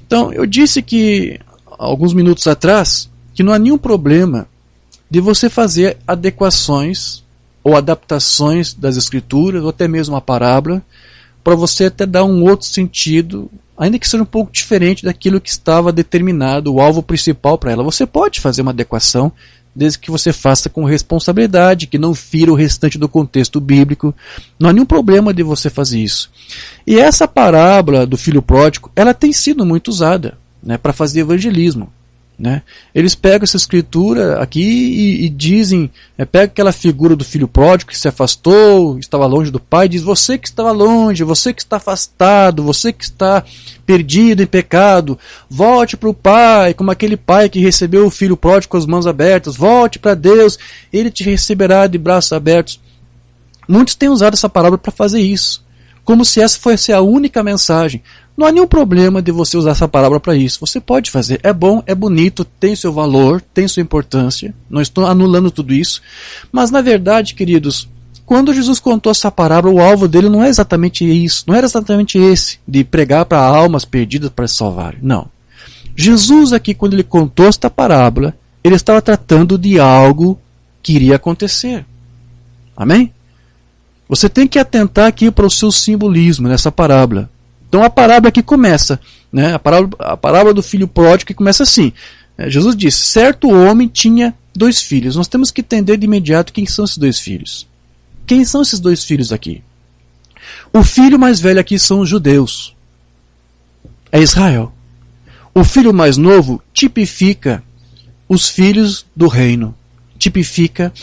Então, eu disse que, alguns minutos atrás, que não há nenhum problema de você fazer adequações ou adaptações das escrituras, ou até mesmo a parábola, para você até dar um outro sentido, ainda que seja um pouco diferente daquilo que estava determinado, o alvo principal para ela. Você pode fazer uma adequação desde que você faça com responsabilidade, que não fira o restante do contexto bíblico. Não há nenhum problema de você fazer isso. E essa parábola do filho pródigo, ela tem sido muito usada, né, para fazer evangelismo. Né? Eles pegam essa escritura aqui e dizem, pega aquela figura do filho pródigo que se afastou, estava longe do pai, diz: você que estava longe, você que está afastado, você que está perdido em pecado, volte para o pai, como aquele pai que recebeu o filho pródigo com as mãos abertas, volte para Deus, ele te receberá de braços abertos. Muitos têm usado essa parábola para fazer isso, como se essa fosse a única mensagem. Não há nenhum problema de você usar essa palavra para isso. Você pode fazer. É bom, é bonito, tem seu valor, tem sua importância. Não estou anulando tudo isso. Mas, na verdade, queridos, quando Jesus contou essa parábola, o alvo dele não é exatamente isso. Não era exatamente esse, de pregar para almas perdidas para se salvarem. Não. Jesus aqui, quando ele contou esta parábola, ele estava tratando de algo que iria acontecer. Amém? Você tem que atentar aqui para o seu simbolismo nessa parábola. Então a parábola aqui começa, né? A parábola do filho pródigo que começa assim. Jesus diz: certo homem tinha 2 filhos. Nós temos que entender de imediato quem são esses 2 filhos. Quem são esses 2 filhos aqui? O filho mais velho aqui são os judeus. É Israel. O filho mais novo tipifica os filhos do reino. Tipifica,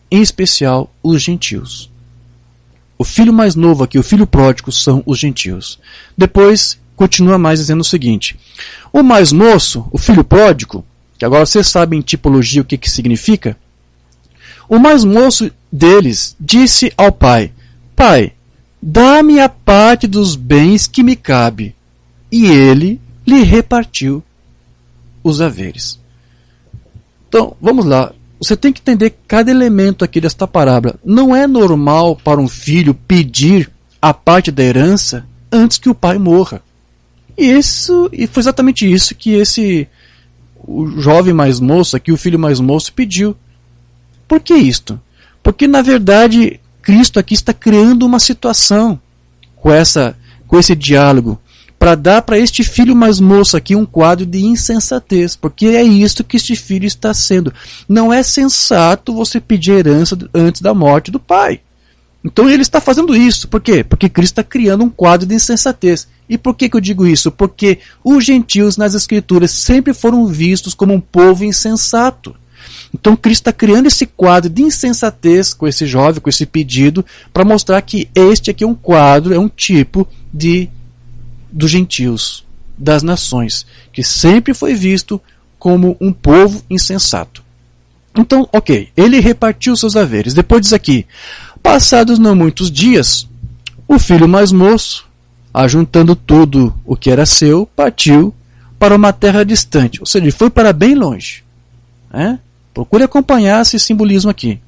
em especial, os gentios. O filho mais novo aqui, o filho pródigo, são os gentios. Depois, continua mais dizendo o seguinte: o mais moço, o filho pródigo, que agora vocês sabem em tipologia o que significa, o mais moço deles disse ao pai: pai, dá-me a parte dos bens que me cabe. E ele lhe repartiu os haveres. Então, vamos lá. Você tem que entender cada elemento aqui desta parábola. Não é normal para um filho pedir a parte da herança antes que o pai morra. E foi exatamente isso que o jovem mais moço aqui, o filho mais moço, pediu. Por que isto? Porque, na verdade, Cristo aqui está criando uma situação com esse diálogo, para dar para este filho mais moço aqui um quadro de insensatez, porque é isto que este filho está sendo. Não é sensato você pedir herança antes da morte do pai. Então ele está fazendo isso. Por quê? Porque Cristo está criando um quadro de insensatez. E por que eu digo isso? Porque os gentios nas Escrituras sempre foram vistos como um povo insensato. Então Cristo está criando esse quadro de insensatez com esse jovem, com esse pedido, para mostrar que este aqui é um quadro, é um tipo dos gentios, das nações, que sempre foi visto como um povo insensato. Então, ok, ele repartiu seus haveres. Depois diz aqui: passados não muitos dias, o filho mais moço, ajuntando tudo o que era seu, partiu para uma terra distante. Ou seja, ele foi para bem longe. Procure acompanhar esse simbolismo aqui.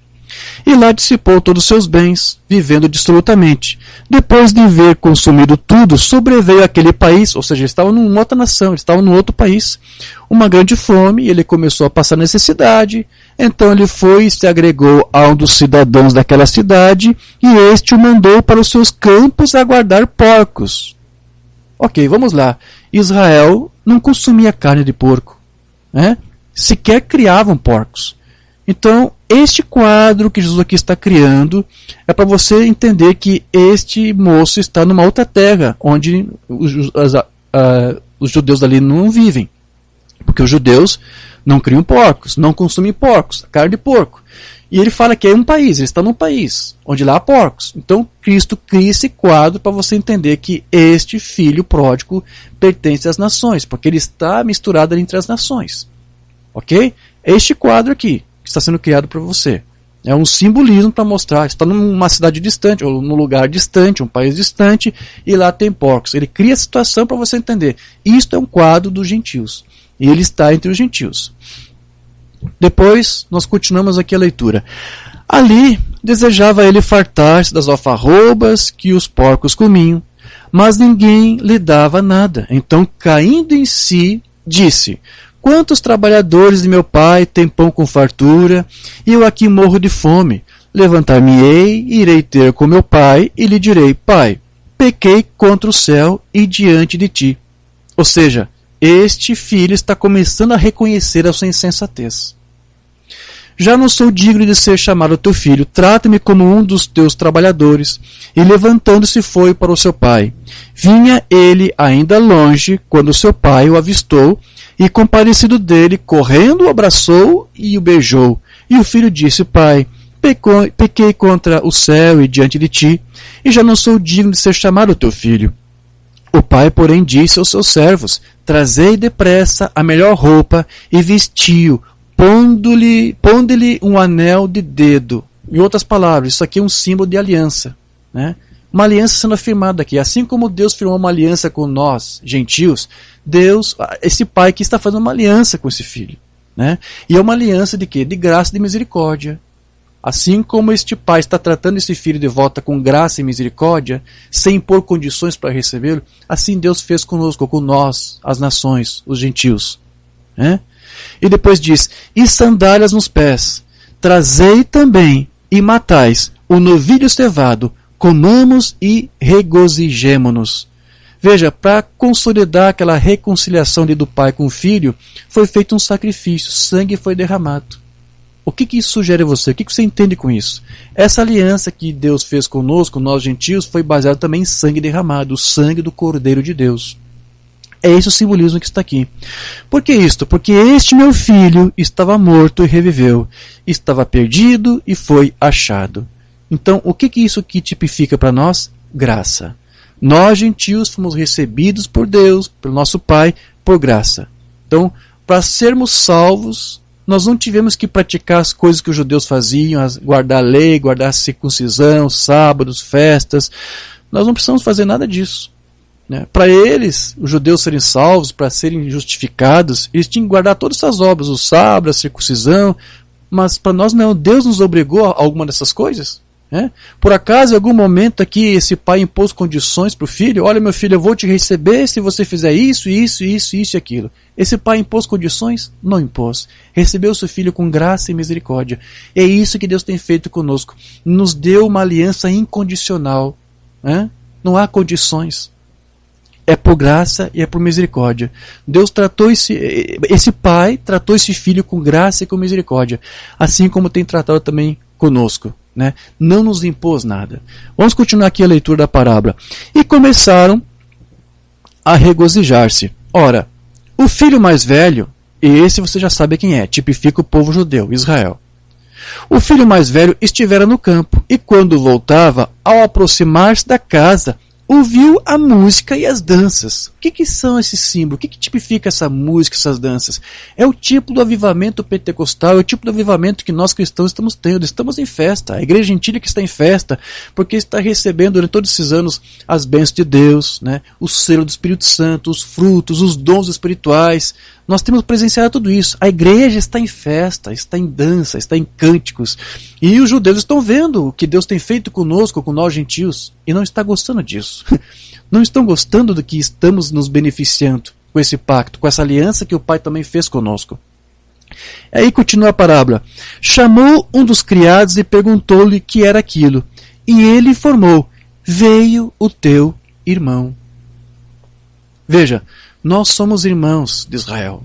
E lá dissipou todos os seus bens, vivendo dissolutamente. Depois de ver consumido tudo, sobreveio àquele país, ou seja, ele estava numa outra nação, ele estava num outro país, uma grande fome, e ele começou a passar necessidade. Então ele foi e se agregou a um dos cidadãos daquela cidade, e este o mandou para os seus campos a guardar porcos. Ok, vamos lá. Israel não consumia carne de porco, sequer criavam porcos. Então, este quadro que Jesus aqui está criando é para você entender que este moço está numa outra terra, onde os judeus ali não vivem. Porque os judeus não criam porcos, não consumem porcos, carne de porco. E ele fala que é um país, ele está num país onde lá há porcos. Então, Cristo cria esse quadro para você entender que este filho pródigo pertence às nações, porque ele está misturado ali entre as nações. Ok? Este quadro aqui que está sendo criado para você. É um simbolismo para mostrar, está numa cidade distante, ou num lugar distante, um país distante, e lá tem porcos. Ele cria a situação para você entender. Isto é um quadro dos gentios. E ele está entre os gentios. Depois, nós continuamos aqui a leitura. Ali, desejava ele fartar-se das alfarrobas que os porcos comiam, mas ninguém lhe dava nada. Então, caindo em si, disse: quantos trabalhadores de meu pai têm pão com fartura, e eu aqui morro de fome? Levantar-me-ei, irei ter com meu pai, e lhe direi: pai, pequei contra o céu e diante de ti. Ou seja, este filho está começando a reconhecer a sua insensatez. já não sou digno de ser chamado teu filho, trata-me como um dos teus trabalhadores. E levantando-se foi para o seu pai. Vinha ele ainda longe, quando seu pai o avistou, e compadecido dele, correndo o abraçou e o beijou. E o filho disse, pai, pequei contra o céu e diante de ti, e já não sou digno de ser chamado teu filho. O pai, porém, disse aos seus servos, trazei depressa a melhor roupa e vestiu, pondo-lhe um anel de dedo. Em outras palavras, isso aqui é um símbolo de aliança, né? Uma aliança sendo afirmada aqui. Assim como Deus firmou uma aliança com nós, gentios, Deus, esse pai que está fazendo uma aliança com esse filho, né? E é uma aliança de quê? De graça e de misericórdia. Assim como este pai está tratando esse filho de volta com graça e misericórdia, sem impor condições para recebê-lo, assim Deus fez conosco, com nós, as nações, os gentios, né? E depois diz, e sandálias nos pés, trazei também e matais o novilho cevado, comamos e regozijemo-nos. Veja, para consolidar aquela reconciliação do pai com o filho, foi feito um sacrifício, sangue foi derramado. O que isso sugere a você? O que você entende com isso? Essa aliança que Deus fez conosco, nós gentios, foi baseada também em sangue derramado, o sangue do Cordeiro de Deus. É esse o simbolismo que está aqui. Por que isto? Porque este meu filho estava morto e reviveu, estava perdido e foi achado. Então, o que isso aqui tipifica para nós? Graça. Nós, gentios, fomos recebidos por Deus, pelo nosso Pai, por graça. Então, para sermos salvos, nós não tivemos que praticar as coisas que os judeus faziam, guardar a lei, guardar a circuncisão, sábados, festas. Nós não precisamos fazer nada disso, né? Para eles, os judeus serem salvos, para serem justificados, eles tinham que guardar todas essas obras, o sábado, a circuncisão, mas para nós não. Deus nos obrigou a alguma dessas coisas? Por acaso, em algum momento aqui, esse pai impôs condições para o filho? Olha, meu filho, eu vou te receber se você fizer isso, isso, isso, isso e aquilo. Esse pai impôs condições? Não impôs. Recebeu seu filho com graça e misericórdia. É isso que Deus tem feito conosco. Nos deu uma aliança incondicional. Não há condições. É por graça e é por misericórdia. Deus tratou esse pai, tratou esse filho com graça e com misericórdia. Assim como tem tratado também conosco. Não nos impôs nada. Vamos continuar aqui a leitura da parábola. E começaram a regozijar-se. Ora, o filho mais velho, e esse você já sabe quem é, tipifica o povo judeu, Israel. O filho mais velho estivera no campo, e quando voltava, ao aproximar-se da casa, ouviu a música e as danças. O que são esses símbolos? O que tipifica essa música, essas danças? É o tipo do avivamento pentecostal, é o tipo do avivamento que nós cristãos estamos tendo. Estamos em festa. A igreja gentílica que está em festa, porque está recebendo durante todos esses anos as bênçãos de Deus, o selo do Espírito Santo, os frutos, os dons espirituais. Nós temos presenciado tudo isso. A igreja está em festa, está em dança, está em cânticos. E os judeus estão vendo o que Deus tem feito conosco, com nós gentios, e não está gostando disso. Não estão gostando do que estamos nos beneficiando com esse pacto, com essa aliança que o Pai também fez conosco. Aí continua a parábola. Chamou um dos criados e perguntou-lhe que era aquilo. E ele informou, veio o teu irmão. Veja, nós somos irmãos de Israel.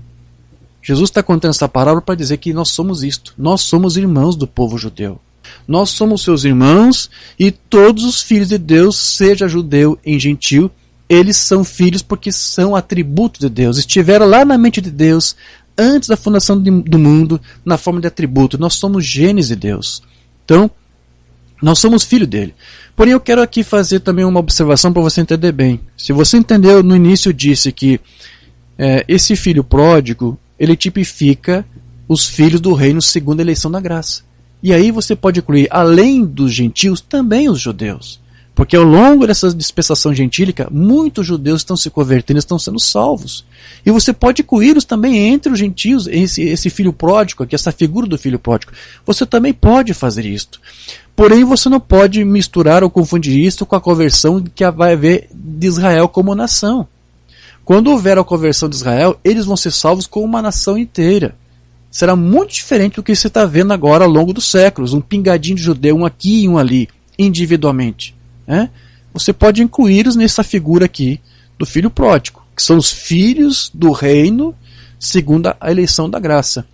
Jesus está contando essa parábola para dizer que nós somos isto. Nós somos irmãos do povo judeu. Nós somos seus irmãos e todos os filhos de Deus, seja judeu em gentil, eles são filhos porque são atributos de Deus. Estiveram lá na mente de Deus antes da fundação do mundo, na forma de atributo. Nós somos genes de Deus. Então, nós somos filhos dele. Porém, eu quero aqui fazer também uma observação para você entender bem. Se você entendeu, no início eu disse que esse filho pródigo, ele tipifica os filhos do reino segundo a eleição da graça. E aí você pode incluir, além dos gentios, também os judeus. Porque ao longo dessa dispensação gentílica, muitos judeus estão se convertendo, estão sendo salvos. E você pode incluí-los também entre os gentios, esse filho pródigo, aqui, essa figura do filho pródigo. Você também pode fazer isto. Porém, você não pode misturar ou confundir isto com a conversão que vai haver de Israel como nação. Quando houver a conversão de Israel, eles vão ser salvos como uma nação inteira. Será muito diferente do que você está vendo agora ao longo dos séculos. Um pingadinho de judeu, um aqui e um ali, individualmente. Você pode incluí-los nessa figura aqui do filho pródigo, que são os filhos do reino segundo a eleição da graça.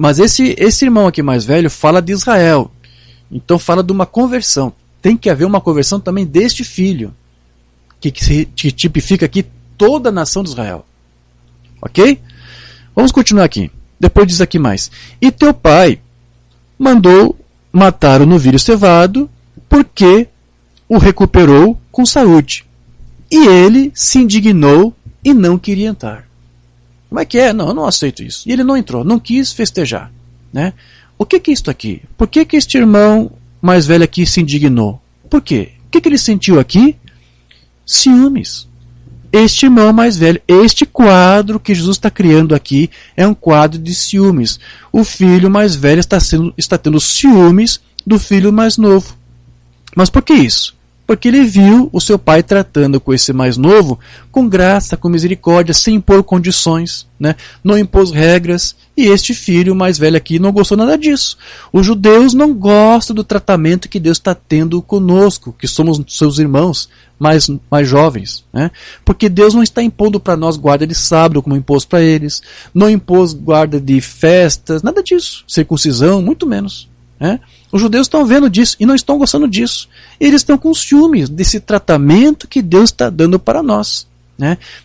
Mas esse irmão aqui mais velho fala de Israel. Então fala de uma conversão. Tem que haver uma conversão também deste filho, que tipifica aqui toda a nação de Israel. Ok? Vamos continuar aqui. Depois diz aqui mais. E teu pai mandou matar o novilho cevado, porque o recuperou com saúde. E ele se indignou e não queria entrar. Como é que é? Não, eu não aceito isso. E ele não entrou, não quis festejar. Né? O que é isto aqui? Por que este irmão mais velho aqui se indignou? Por quê? O que ele sentiu aqui? Ciúmes. Este irmão mais velho, este quadro que Jesus está criando aqui é um quadro de ciúmes. O filho mais velho está tendo ciúmes do filho mais novo. Mas por que isso? Porque ele viu o seu pai tratando com esse mais novo com graça, com misericórdia, sem impor condições, né? Não impôs regras, e este filho mais velho aqui não gostou nada disso. Os judeus não gostam do tratamento que Deus está tendo conosco, que somos seus irmãos mais jovens, né? Porque Deus não está impondo para nós guarda de sábado como impôs para eles, não impôs guarda de festas, nada disso, circuncisão, muito menos. Os judeus estão vendo disso e não estão gostando disso. Eles estão com ciúmes desse tratamento que Deus está dando para nós.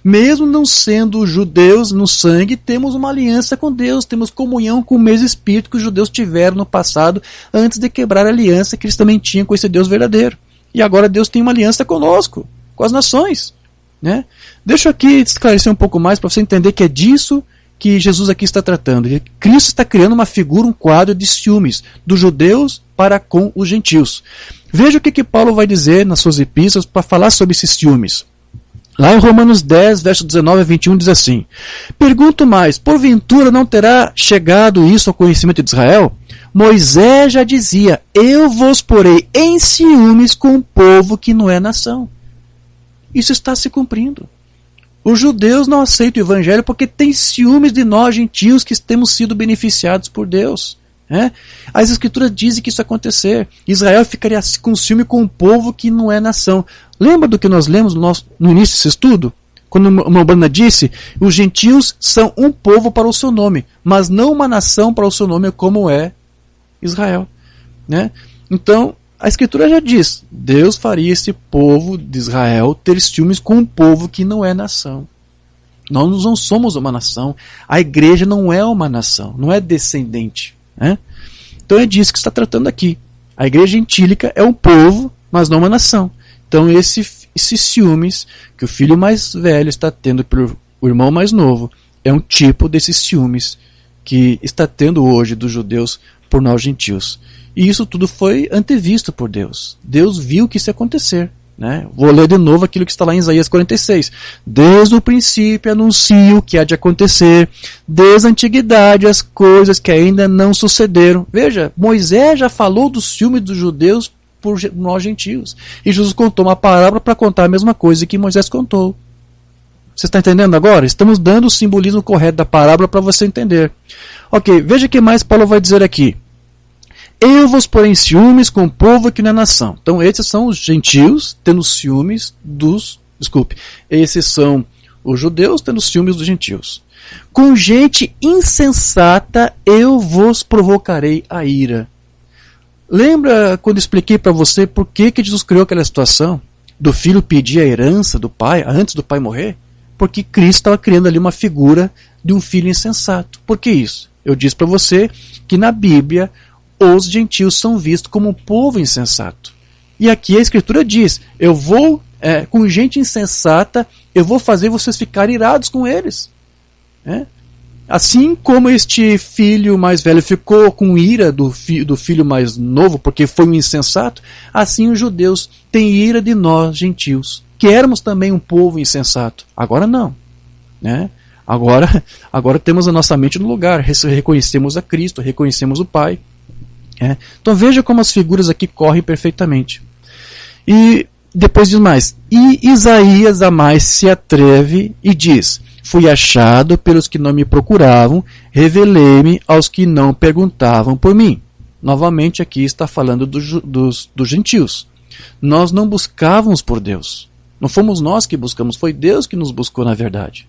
Mesmo não sendo judeus no sangue, temos uma aliança com Deus, temos comunhão com o mesmo Espírito que os judeus tiveram no passado, antes de quebrar a aliança que eles também tinham com esse Deus verdadeiro. E agora Deus tem uma aliança conosco, com as nações. Deixa eu aqui esclarecer um pouco mais para você entender que é disso que Jesus aqui está tratando. Cristo está criando uma figura, um quadro de ciúmes dos judeus para com os gentios. Veja o que Paulo vai dizer nas suas epístolas para falar sobre esses ciúmes. Lá em Romanos 10, verso 19 a 21 diz assim: pergunto mais, porventura não terá chegado isso ao conhecimento de Israel? Moisés já dizia, eu vos porei em ciúmes com um povo que não é nação. Isso está se cumprindo. Os judeus não aceitam o evangelho porque têm ciúmes de nós, gentios, que temos sido beneficiados por Deus. As escrituras dizem que isso ia acontecer. Israel ficaria com ciúme com um povo que não é nação. Lembra do que nós lemos no início desse estudo? Quando Umbanda disse, os gentios são um povo para o seu nome, mas não uma nação para o seu nome como é Israel. Então, a escritura já diz, Deus faria esse povo de Israel ter ciúmes com um povo que não é nação. Nós não somos uma nação, a igreja não é uma nação, não é descendente. Então é disso que está tratando aqui. A igreja gentílica é um povo, mas não uma nação. Então esses ciúmes que o filho mais velho está tendo pelo irmão mais novo é um tipo desses ciúmes que está tendo hoje dos judeus por nós gentios. E isso tudo foi antevisto por Deus. Deus viu que isso ia acontecer. Vou ler de novo aquilo que está lá em Isaías 46. Desde o princípio anuncio o que há de acontecer, desde a antiguidade as coisas que ainda não sucederam. Veja, Moisés já falou do ciúme dos judeus por nós gentios. E Jesus contou uma parábola para contar a mesma coisa que Moisés contou. Você está entendendo agora? Estamos dando o simbolismo correto da parábola para você entender. Ok, veja o que mais Paulo vai dizer aqui. Eu vos porei em ciúmes com o povo que não é nação. Então esses são os gentios tendo ciúmes dos... esses são os judeus tendo ciúmes dos gentios. Com gente insensata eu vos provocarei a ira. Lembra quando expliquei para você por que Jesus criou aquela situação? Do filho pedir a herança do pai antes do pai morrer? Porque Cristo estava criando ali uma figura de um filho insensato. Por que isso? Eu disse para você que na Bíblia os gentios são vistos como um povo insensato. E aqui a escritura diz, eu vou, com gente insensata, eu vou fazer vocês ficarem irados com eles. Assim como este filho mais velho ficou com ira do filho mais novo, porque foi um insensato, assim os judeus têm ira de nós, gentios, que éramos também um povo insensato. Agora não. Agora temos a nossa mente no lugar, reconhecemos a Cristo, reconhecemos o Pai. Então veja como as figuras aqui correm perfeitamente. E depois diz mais, e Isaías a mais se atreve e diz, fui achado pelos que não me procuravam, revelei-me aos que não perguntavam por mim. Novamente aqui está falando dos gentios. Nós não buscávamos por Deus. Não fomos nós que buscamos, foi Deus que nos buscou na verdade.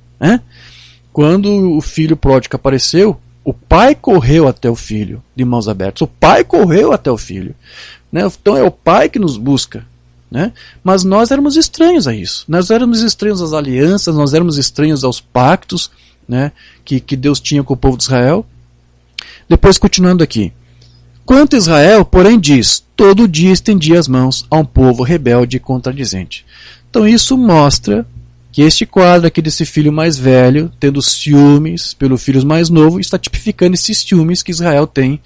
Quando o filho pródigo apareceu, O pai correu até o filho, de mãos abertas. O pai correu até o filho. Né? Então é o pai que nos busca. Né? Mas nós éramos estranhos a isso. Nós éramos estranhos às alianças, nós éramos estranhos aos pactos, né, que Deus tinha com o povo de Israel. Depois, continuando aqui. Quanto a Israel, porém, diz: todo dia estendia as mãos a um povo rebelde e contradizente. Então isso mostra que este quadro aqui desse filho mais velho, tendo ciúmes pelo filho mais novo, está tipificando esses ciúmes que Israel tem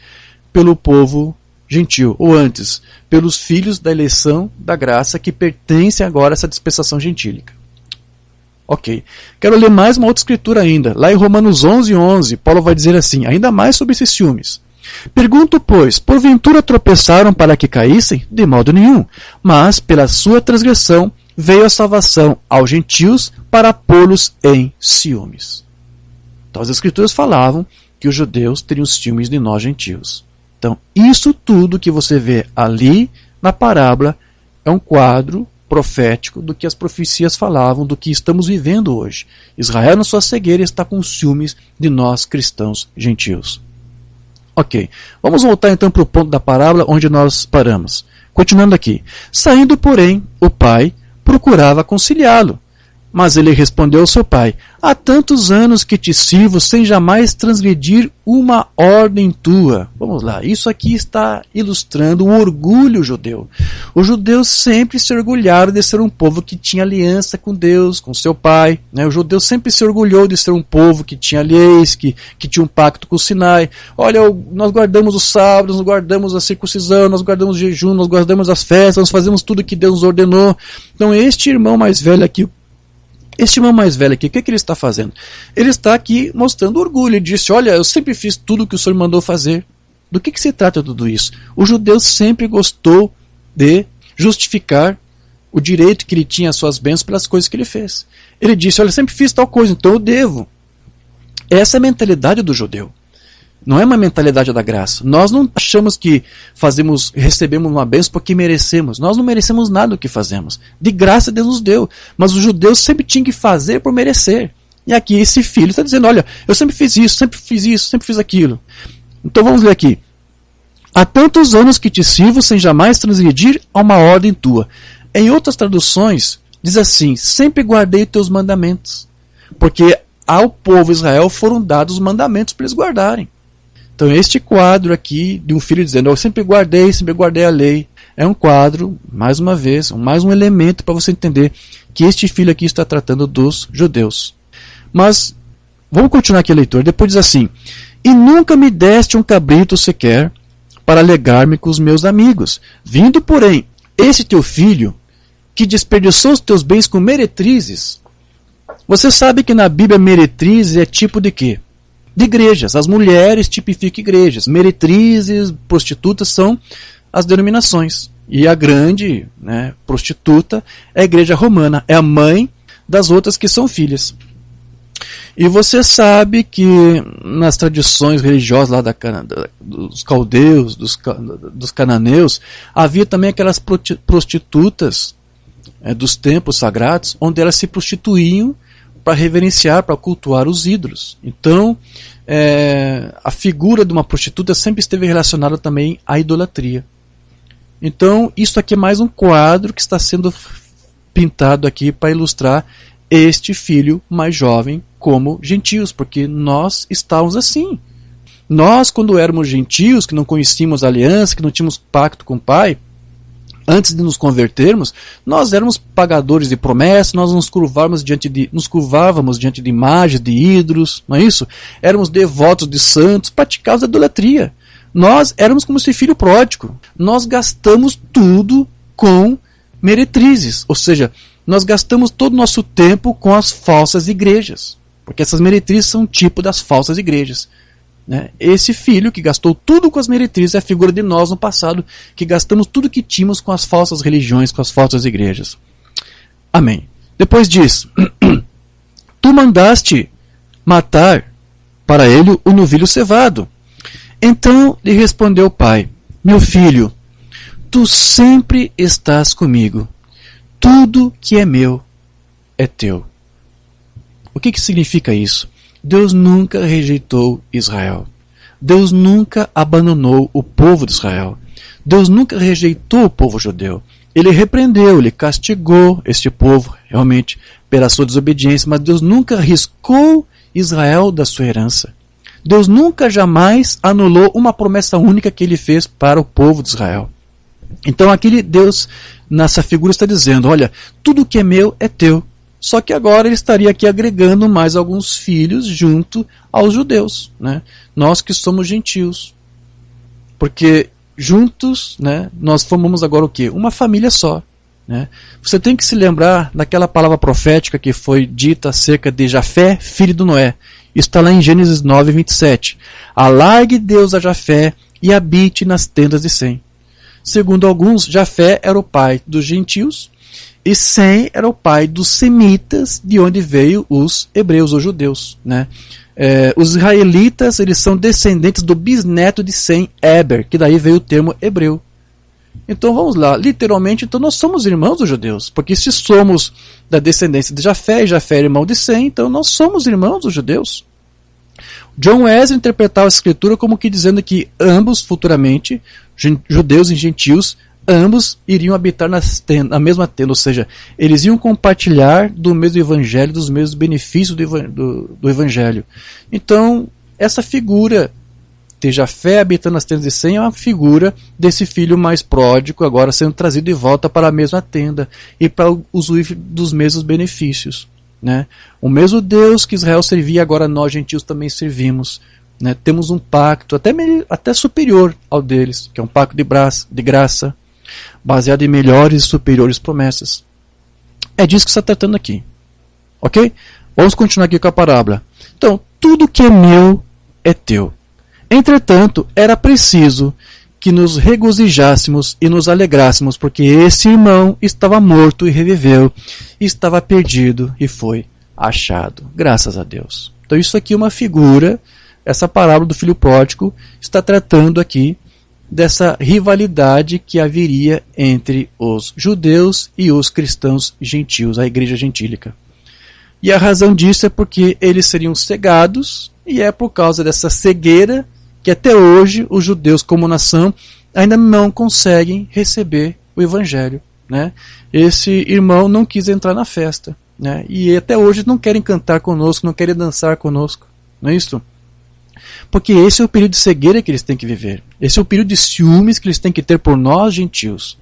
pelo povo gentil, ou antes, pelos filhos da eleição da graça que pertencem agora a essa dispensação gentílica. Ok. Quero ler mais uma outra escritura ainda. Lá em Romanos 11:11, Paulo vai dizer assim, ainda mais sobre esses ciúmes. Pergunto, pois, porventura tropeçaram para que caíssem? De modo nenhum. Mas, pela sua transgressão, veio a salvação aos gentios para pô-los em ciúmes. Então as escrituras falavam que os judeus teriam ciúmes de nós gentios. Então, isso tudo que você vê ali na parábola é um quadro profético do que as profecias falavam, do que estamos vivendo hoje. Israel, na sua cegueira, está com ciúmes de nós cristãos gentios. Ok, vamos voltar então para o ponto da parábola onde nós paramos. Continuando aqui. Saindo, porém, o pai procurava conciliá-lo. Mas ele respondeu ao seu pai: há tantos anos que te sirvo sem jamais transgredir uma ordem tua. Vamos lá, isso aqui está ilustrando o orgulho judeu. Os judeus sempre se orgulharam de ser um povo que tinha aliança com Deus, com seu pai. Né? O judeu sempre se orgulhou de ser um povo que tinha leis, que tinha um pacto com o Sinai. Olha, nós guardamos os sábados, nós guardamos a circuncisão, nós guardamos o jejum, nós guardamos as festas, nós fazemos tudo que Deus nos ordenou. Então este irmão mais velho aqui, o que ele está fazendo? Ele está aqui mostrando orgulho. Ele disse, olha, eu sempre fiz tudo o que o Senhor mandou fazer. Do que se trata tudo isso? O judeu sempre gostou de justificar o direito que ele tinha às suas bênçãos pelas coisas que ele fez. Ele disse, olha, eu sempre fiz tal coisa, então eu devo. Essa é a mentalidade do judeu. Não é uma mentalidade da graça. Nós não achamos que recebemos uma bênção porque merecemos. Nós não merecemos nada do que fazemos. De graça Deus nos deu. Mas os judeus sempre tinham que fazer por merecer. E aqui esse filho está dizendo, olha, eu sempre fiz isso, sempre fiz aquilo. Então vamos ler aqui. Há tantos anos que te sirvo sem jamais transgredir a uma ordem tua. Em outras traduções, diz assim, sempre guardei teus mandamentos. Porque ao povo Israel foram dados os mandamentos para eles guardarem. Então este quadro aqui de um filho dizendo, eu sempre guardei a lei, é um quadro, mais uma vez, mais um elemento para você entender que este filho aqui está tratando dos judeus. Mas, vamos continuar aqui a leitura, depois diz assim, e nunca me deste um cabrito sequer para alegar-me com os meus amigos, vindo porém esse teu filho, que desperdiçou os teus bens com meretrizes. Você sabe que na Bíblia meretrizes é tipo de quê? De igrejas. As mulheres tipificam igrejas. Meretrizes, prostitutas são as denominações. E a grande, né, prostituta é a igreja romana. É a mãe das outras que são filhas. E você sabe que nas tradições religiosas lá dos caldeus, dos cananeus, havia também aquelas prostitutas dos templos sagrados, onde elas se prostituíam para reverenciar, para cultuar os ídolos. Então, a figura de uma prostituta sempre esteve relacionada também à idolatria. Então, isso aqui é mais um quadro que está sendo pintado aqui para ilustrar este filho mais jovem como gentios, porque nós estávamos assim. Nós, quando éramos gentios, que não conhecíamos a aliança, que não tínhamos pacto com o Pai, antes de nos convertermos, nós éramos pagadores de promessas, nós nos curvávamos diante de imagens, de ídolos, não é isso? Éramos devotos de santos, praticávamos a idolatria. Nós éramos como esse filho pródigo. Nós gastamos tudo com meretrizes, ou seja, nós gastamos todo o nosso tempo com as falsas igrejas, porque essas meretrizes são um tipo das falsas igrejas. Esse filho que gastou tudo com as meretrizes é a figura de nós no passado, que gastamos tudo que tínhamos com as falsas religiões, com as falsas igrejas. Amém. Depois diz, tu mandaste matar para ele o novilho cevado. Então lhe respondeu o pai, meu filho, tu sempre estás comigo, tudo que é meu é teu. O que significa isso? Deus nunca rejeitou Israel. Deus nunca abandonou o povo de Israel. Deus nunca rejeitou o povo judeu. Ele repreendeu, ele castigou este povo, realmente, pela sua desobediência, mas Deus nunca riscou Israel da sua herança. Deus nunca jamais anulou uma promessa única que ele fez para o povo de Israel. Então aquele Deus, nessa figura, está dizendo, olha, tudo que é meu é teu. Só que agora ele estaria aqui agregando mais alguns filhos junto aos judeus, né? Nós que somos gentios. Porque juntos, né, nós formamos agora o quê? Uma família só. Né? Você tem que se lembrar daquela palavra profética que foi dita acerca de Jafé, filho de Noé. Isso está lá em Gênesis 9, 27. Alargue Deus a Jafé e habite nas tendas de Sem. Segundo alguns, Jafé era o pai dos gentios e Sem era o pai dos semitas, de onde veio os hebreus, os judeus. Né? Os israelitas, eles são descendentes do bisneto de Sem, Eber, que daí veio o termo hebreu. Então vamos lá, literalmente, então nós somos irmãos dos judeus, porque se somos da descendência de Jafé, e Jafé é irmão de Sem, então nós somos irmãos dos judeus. John Wesley interpretava a escritura como que dizendo que ambos, futuramente, judeus e gentios, ambos iriam habitar na mesma tenda, ou seja, eles iam compartilhar do mesmo evangelho, dos mesmos benefícios do evangelho. Então, essa figura de Jafé habitando nas tendas de Sem é uma figura desse filho mais pródigo, agora sendo trazido de volta para a mesma tenda e para usufruir dos mesmos benefícios. Né? O mesmo Deus que Israel servia, agora nós gentios também servimos. Né? Temos um pacto até superior ao deles, que é um pacto de graça, baseado em melhores e superiores promessas. É disso que está tratando aqui. Ok? Vamos continuar aqui com a parábola. Então, tudo que é meu é teu. Entretanto, era preciso que nos regozijássemos e nos alegrássemos, porque esse irmão estava morto e reviveu, estava perdido e foi achado. Graças a Deus. Então isso aqui é uma figura, essa parábola do filho pródigo está tratando aqui dessa rivalidade que haveria entre os judeus e os cristãos gentios, a igreja gentílica. E a razão disso é porque eles seriam cegados, e é por causa dessa cegueira que até hoje os judeus como nação ainda não conseguem receber o evangelho. Né? Esse irmão não quis entrar na festa. Né? E até hoje não querem cantar conosco, não querem dançar conosco. Não é isso? Porque esse é o período de cegueira que eles têm que viver. Esse é o período de ciúmes que eles têm que ter por nós, gentios.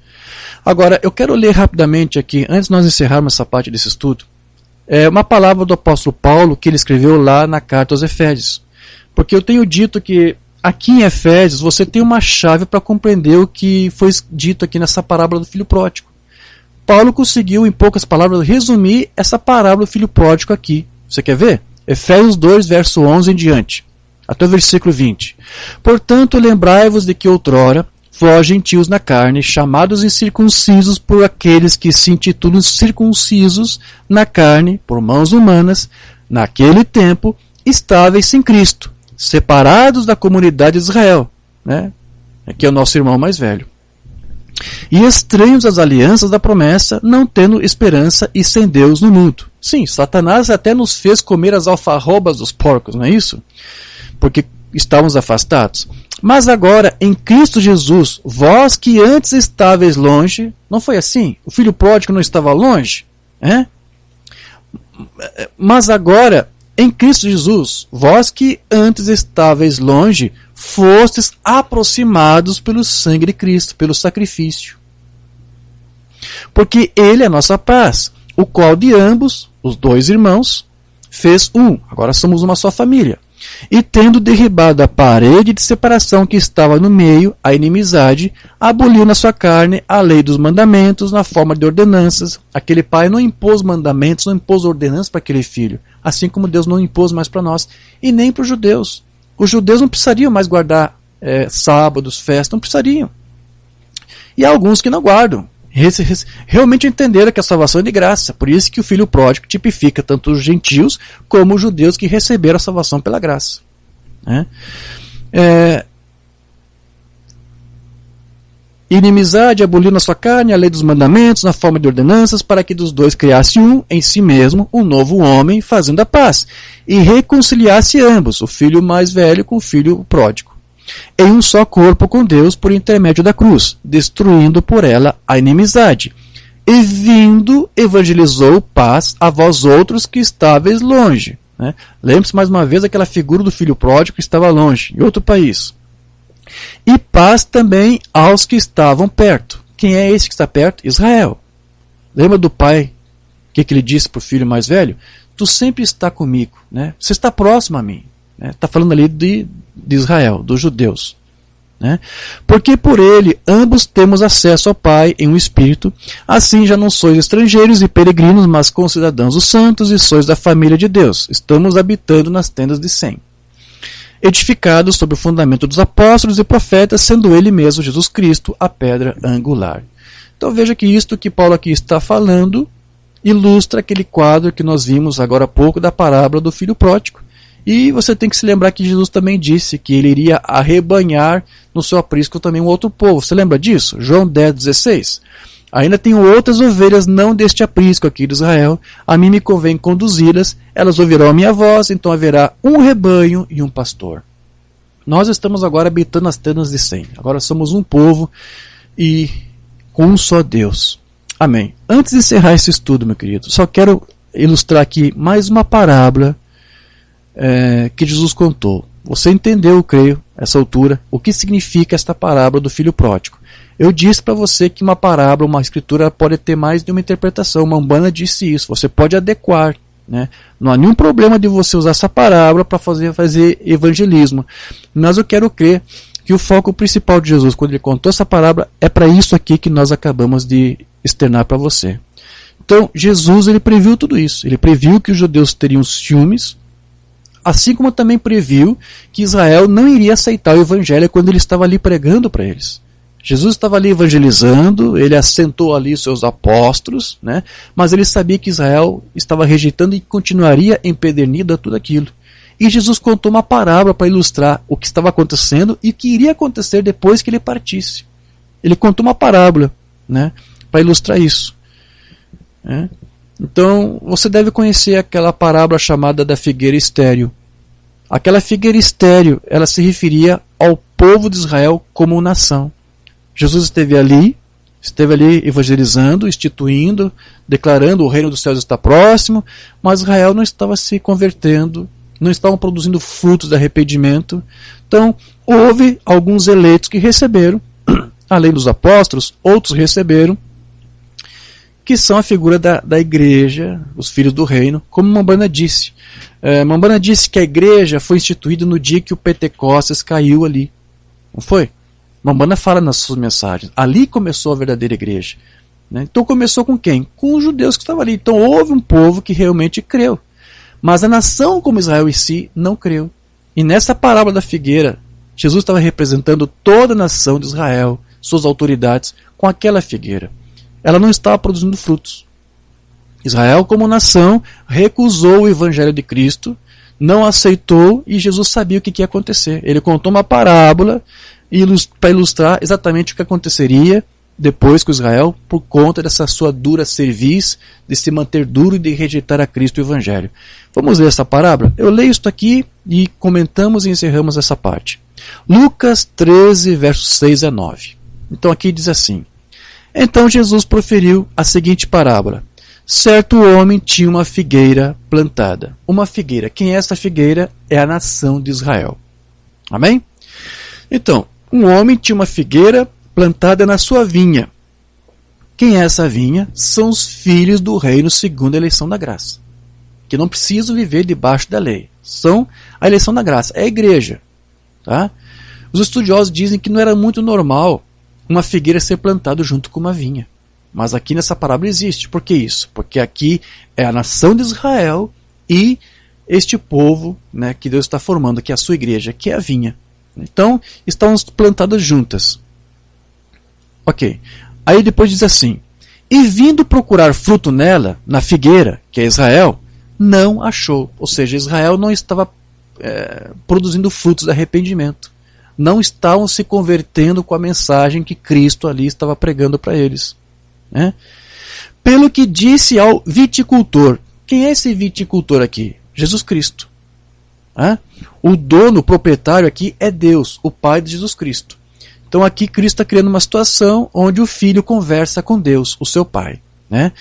Agora, eu quero ler rapidamente aqui, antes de nós encerrarmos essa parte desse estudo, uma palavra do apóstolo Paulo que ele escreveu lá na carta aos Efésios. Porque eu tenho dito que aqui em Efésios você tem uma chave para compreender o que foi dito aqui nessa parábola do filho pródigo. Paulo conseguiu, em poucas palavras, resumir essa parábola do filho pródigo aqui. Você quer ver? Efésios 2, verso 11 em diante, até o versículo 20. Portanto, lembrai-vos de que outrora, vós gentios na carne, chamados incircuncisos por aqueles que se intitulam circuncisos na carne, por mãos humanas, naquele tempo, estáveis sem Cristo, separados da comunidade de Israel, né? Aqui é o nosso irmão mais velho. E estranhos às alianças da promessa, não tendo esperança e sem Deus no mundo. Sim, Satanás até nos fez comer as alfarrobas dos porcos, não é isso? Porque estávamos afastados. Mas agora, em Cristo Jesus, vós que antes estáveis longe, não foi assim? O filho pródigo não estava longe? Mas agora, em Cristo Jesus, vós que antes estáveis longe, fostes aproximados pelo sangue de Cristo, pelo sacrifício. Porque Ele é a nossa paz, o qual de ambos, os dois irmãos, fez um. Agora somos uma só família. E tendo derribado a parede de separação que estava no meio, a inimizade, aboliu na sua carne a lei dos mandamentos na forma de ordenanças. Aquele pai não impôs mandamentos, não impôs ordenanças para aquele filho, assim como Deus não impôs mais para nós, e nem para os judeus. Os judeus não precisariam mais guardar sábados, festas, não precisariam. E há alguns que não guardam. Realmente entenderam que a salvação é de graça. Por isso que o filho pródigo tipifica tanto os gentios como os judeus que receberam a salvação pela graça. inimizade, aboliu na sua carne a lei dos mandamentos, na forma de ordenanças, para que dos dois criasse um, em si mesmo, um novo homem, fazendo a paz, e reconciliasse ambos, o filho mais velho com o filho pródigo, em um só corpo com Deus por intermédio da cruz, destruindo por ela a inimizade. E vindo, evangelizou paz a vós outros que estáveis longe. Né? Lembre-se mais uma vez daquela figura do filho pródigo que estava longe, em outro país. E paz também aos que estavam perto. Quem é esse que está perto? Israel. Lembra do pai? O que ele disse para o filho mais velho? Tu sempre está comigo. Né? Você está próximo a mim. Está falando ali de Israel, dos judeus. Né? Porque por ele ambos temos acesso ao Pai em um Espírito. Assim já não sois estrangeiros e peregrinos, mas concidadãos dos santos e sois da família de Deus. Estamos habitando nas tendas de Sem, edificados sobre o fundamento dos apóstolos e profetas, sendo ele mesmo, Jesus Cristo, a pedra angular. Então veja que isto que Paulo aqui está falando ilustra aquele quadro que nós vimos agora há pouco da parábola do filho pródigo. E você tem que se lembrar que Jesus também disse que ele iria arrebanhar no seu aprisco também um outro povo. Você lembra disso? João 10,16. Ainda tenho outras ovelhas não deste aprisco aqui de Israel. A mim me convém conduzi-las. Elas ouvirão a minha voz, então haverá um rebanho e um pastor. Nós estamos agora habitando as tendas de Sem. Agora somos um povo e com um só Deus. Amém. Antes de encerrar esse estudo, meu querido, só quero ilustrar aqui mais uma parábola que Jesus contou. Você entendeu, eu creio, essa altura, o que significa esta parábola do filho pródigo. Eu disse para você que uma parábola, uma escritura pode ter mais de uma interpretação. Uma Umbanda disse isso. Você pode adequar. Né? Não há nenhum problema de você usar essa parábola para fazer evangelismo. Mas eu quero crer que o foco principal de Jesus, quando ele contou essa parábola, é para isso aqui que nós acabamos de externar para você. Então, Jesus ele previu tudo isso. Ele previu que os judeus teriam ciúmes, assim como também previu que Israel não iria aceitar o evangelho quando ele estava ali pregando para eles. Jesus estava ali evangelizando, ele assentou ali os seus apóstolos, né? Mas ele sabia que Israel estava rejeitando e continuaria empedernido a tudo aquilo. E Jesus contou uma parábola para ilustrar o que estava acontecendo e o que iria acontecer depois que ele partisse. Ele contou uma parábola, né? Para ilustrar isso. Né? Então, você deve conhecer aquela parábola chamada da figueira estéril. Aquela figueira estéril, ela se referia ao povo de Israel como nação. Jesus esteve ali evangelizando, instituindo, declarando o reino dos céus está próximo, mas Israel não estava se convertendo, não estavam produzindo frutos de arrependimento. Então, houve alguns eleitos que receberam, além dos apóstolos, outros receberam, que são a figura da igreja, os filhos do reino, como Mambana disse. Mambana disse que a igreja foi instituída no dia que o Pentecostes caiu ali. Não foi? Mambana fala nas suas mensagens. Ali começou a verdadeira igreja. Né? Então começou com quem? Com os judeus que estavam ali. Então houve um povo que realmente creu. Mas a nação como Israel em si não creu. E nessa parábola da figueira, Jesus estava representando toda a nação de Israel, suas autoridades, com aquela figueira. Ela não estava produzindo frutos. Israel, como nação, recusou o evangelho de Cristo, não aceitou, e Jesus sabia o que ia acontecer. Ele contou uma parábola para ilustrar exatamente o que aconteceria depois com Israel, por conta dessa sua dura cerviz, de se manter duro e de rejeitar a Cristo e o evangelho. Vamos ler essa parábola? Eu leio isto aqui e comentamos e encerramos essa parte. Lucas 13, versos 6 a 9. Então aqui diz assim: Então Jesus proferiu a seguinte parábola. Certo homem tinha uma figueira plantada. Uma figueira. Quem é essa figueira? É a nação de Israel. Amém? Então, um homem tinha uma figueira plantada na sua vinha. Quem é essa vinha? São os filhos do reino segundo a eleição da graça. Que não precisam viver debaixo da lei. São a eleição da graça. É a igreja. Tá? Os estudiosos dizem que não era muito normal uma figueira ser plantada junto com uma vinha. Mas aqui nessa parábola existe. Por que isso? Porque aqui é a nação de Israel e este povo, né, que Deus está formando, que é a sua igreja, que é a vinha. Então, estão plantadas juntas. Ok. Aí depois diz assim: E vindo procurar fruto nela, na figueira, que é Israel, não achou. Ou seja, Israel não estava produzindo frutos de arrependimento. não estavam se convertendo com a mensagem que Cristo ali estava pregando para eles. Né? Pelo que disse ao viticultor. Quem é esse viticultor aqui? Jesus Cristo. O dono, o proprietário aqui é Deus, o Pai de Jesus Cristo. Então aqui Cristo está criando uma situação onde o filho conversa com Deus, o seu Pai. Né?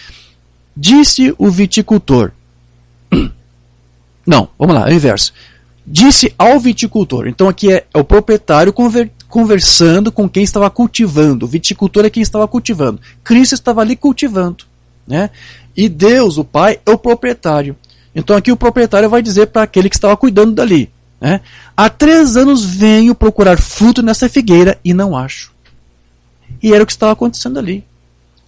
Disse o viticultor. Não, vamos lá, é o inverso. Disse ao viticultor. Então aqui é o proprietário conversando com quem estava cultivando. O viticultor é quem estava cultivando. Cristo estava ali cultivando. Né? E Deus, o Pai, é o proprietário. Então aqui o proprietário vai dizer para aquele que estava cuidando dali. Né? Há 3 anos venho procurar fruto nessa figueira e não acho. E era o que estava acontecendo ali.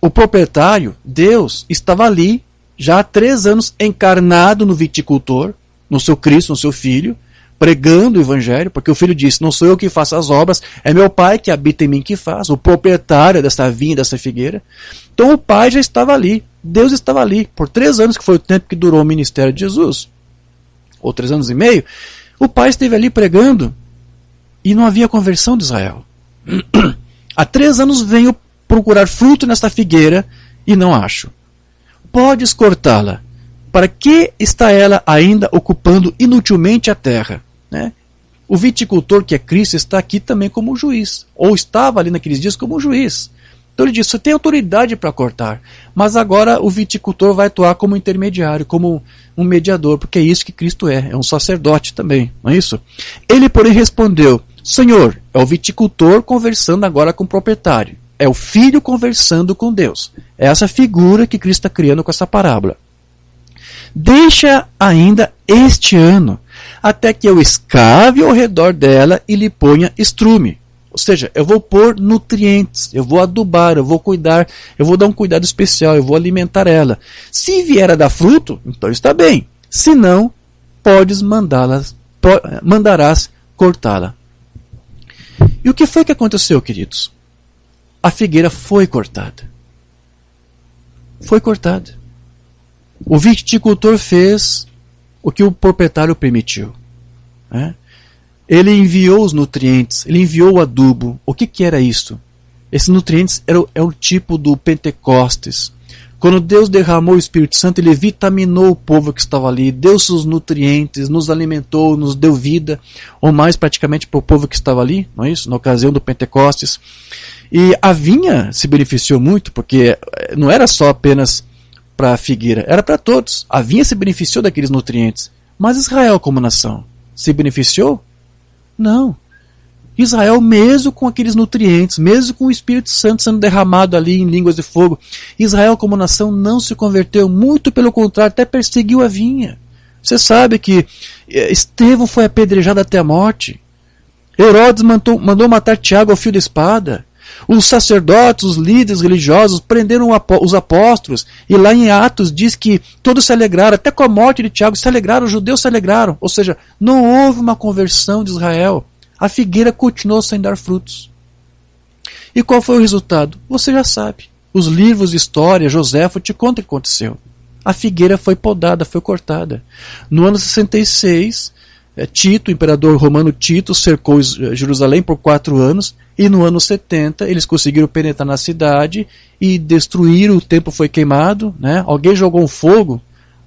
O proprietário, Deus, estava ali já há 3 anos encarnado no viticultor, no seu Cristo, no seu Filho, pregando o Evangelho, porque o Filho disse, não sou eu que faço as obras, é meu Pai que habita em mim que faz, o proprietário dessa vinha, dessa figueira. Então o Pai já estava ali, Deus estava ali, por 3 anos, que foi o tempo que durou o ministério de Jesus, ou 3 anos e meio, o Pai esteve ali pregando, e não havia conversão de Israel. Há 3 anos venho procurar fruto nesta figueira, e não acho. Podes cortá-la. Para que está ela ainda ocupando inutilmente a terra? Né? O viticultor, que é Cristo, está aqui também como juiz, ou estava ali naqueles dias como juiz. Então ele diz, você tem autoridade para cortar, mas agora o viticultor vai atuar como intermediário, como um mediador, porque é isso que Cristo é um sacerdote também, não é isso? Ele, porém, respondeu, Senhor, é o viticultor conversando agora com o proprietário, é o filho conversando com Deus. É essa figura que Cristo está criando com essa parábola. Deixa ainda este ano, até que eu escave ao redor dela e lhe ponha estrume. Ou seja, eu vou pôr nutrientes, eu vou adubar, eu vou cuidar, eu vou dar um cuidado especial, eu vou alimentar ela. Se vier a dar fruto, então está bem. Se não, mandarás cortá-la. E o que foi que aconteceu, queridos? A figueira foi cortada. Foi cortada. O viticultor fez o que o proprietário permitiu. Né? Ele enviou os nutrientes, ele enviou o adubo. O que era isso? Esses nutrientes é o tipo do Pentecostes. Quando Deus derramou o Espírito Santo, ele vitaminou o povo que estava ali, deu seus nutrientes, nos alimentou, nos deu vida, ou mais praticamente para o povo que estava ali, não é isso? Na ocasião do Pentecostes. E a vinha se beneficiou muito, porque não era só apenas para a figueira, era para todos. A vinha se beneficiou daqueles nutrientes. Mas Israel como nação se beneficiou? Não. Israel, mesmo com aqueles nutrientes, mesmo com o Espírito Santo sendo derramado ali em línguas de fogo, Israel como nação não se converteu, muito pelo contrário, até perseguiu a vinha. Você sabe que Estevão foi apedrejado até a morte. Herodes mandou matar Tiago ao fio da espada. Os sacerdotes, os líderes religiosos prenderam os apóstolos, e lá em Atos diz que todos se alegraram, até com a morte de Tiago se alegraram, os judeus se alegraram. Ou seja, não houve uma conversão de Israel. A figueira continuou sem dar frutos. E qual foi o resultado? Você já sabe. Os livros de história, Joséfo te conta o que aconteceu. A figueira foi podada, foi cortada. No ano 66, Tito, o imperador romano Tito, cercou Jerusalém por 4 anos, e no ano 70 eles conseguiram penetrar na cidade e destruíram, o templo foi queimado, né? Alguém jogou um fogo,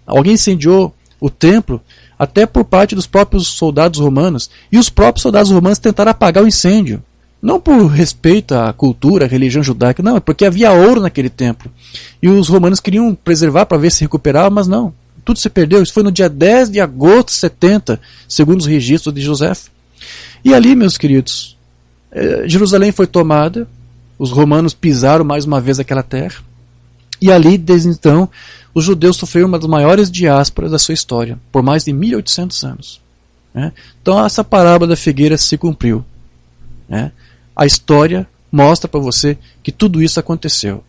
alguém incendiou o templo, até por parte dos próprios soldados romanos, e os próprios soldados romanos tentaram apagar o incêndio, não por respeito à cultura, à religião judaica, não, é porque havia ouro naquele templo, e os romanos queriam preservar para ver se recuperava, mas não, tudo se perdeu. Isso foi no dia 10 de agosto de 70, segundo os registros de Joséfo. E ali, meus queridos, Jerusalém foi tomada, os romanos pisaram mais uma vez aquela terra, e ali, desde então, os judeus sofreram uma das maiores diásporas da sua história, por mais de 1800 anos. Né? Então essa parábola da figueira se cumpriu. Né? A história mostra para você que tudo isso aconteceu.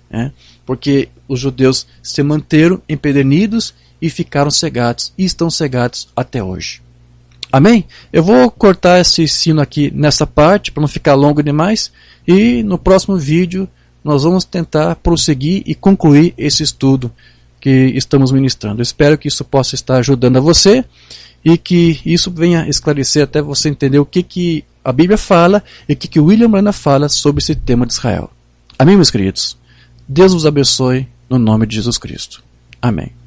Né? Porque os judeus se manteram empedernidos e ficaram cegados, e estão cegados até hoje. Amém? Eu vou cortar esse ensino aqui nessa parte, para não ficar longo demais, e no próximo vídeo nós vamos tentar prosseguir e concluir esse estudo que estamos ministrando. Eu espero que isso possa estar ajudando a você, e que isso venha esclarecer até você entender o que a Bíblia fala e o que William Branham fala sobre esse tema de Israel. Amém, meus queridos? Deus vos abençoe no nome de Jesus Cristo. Amém.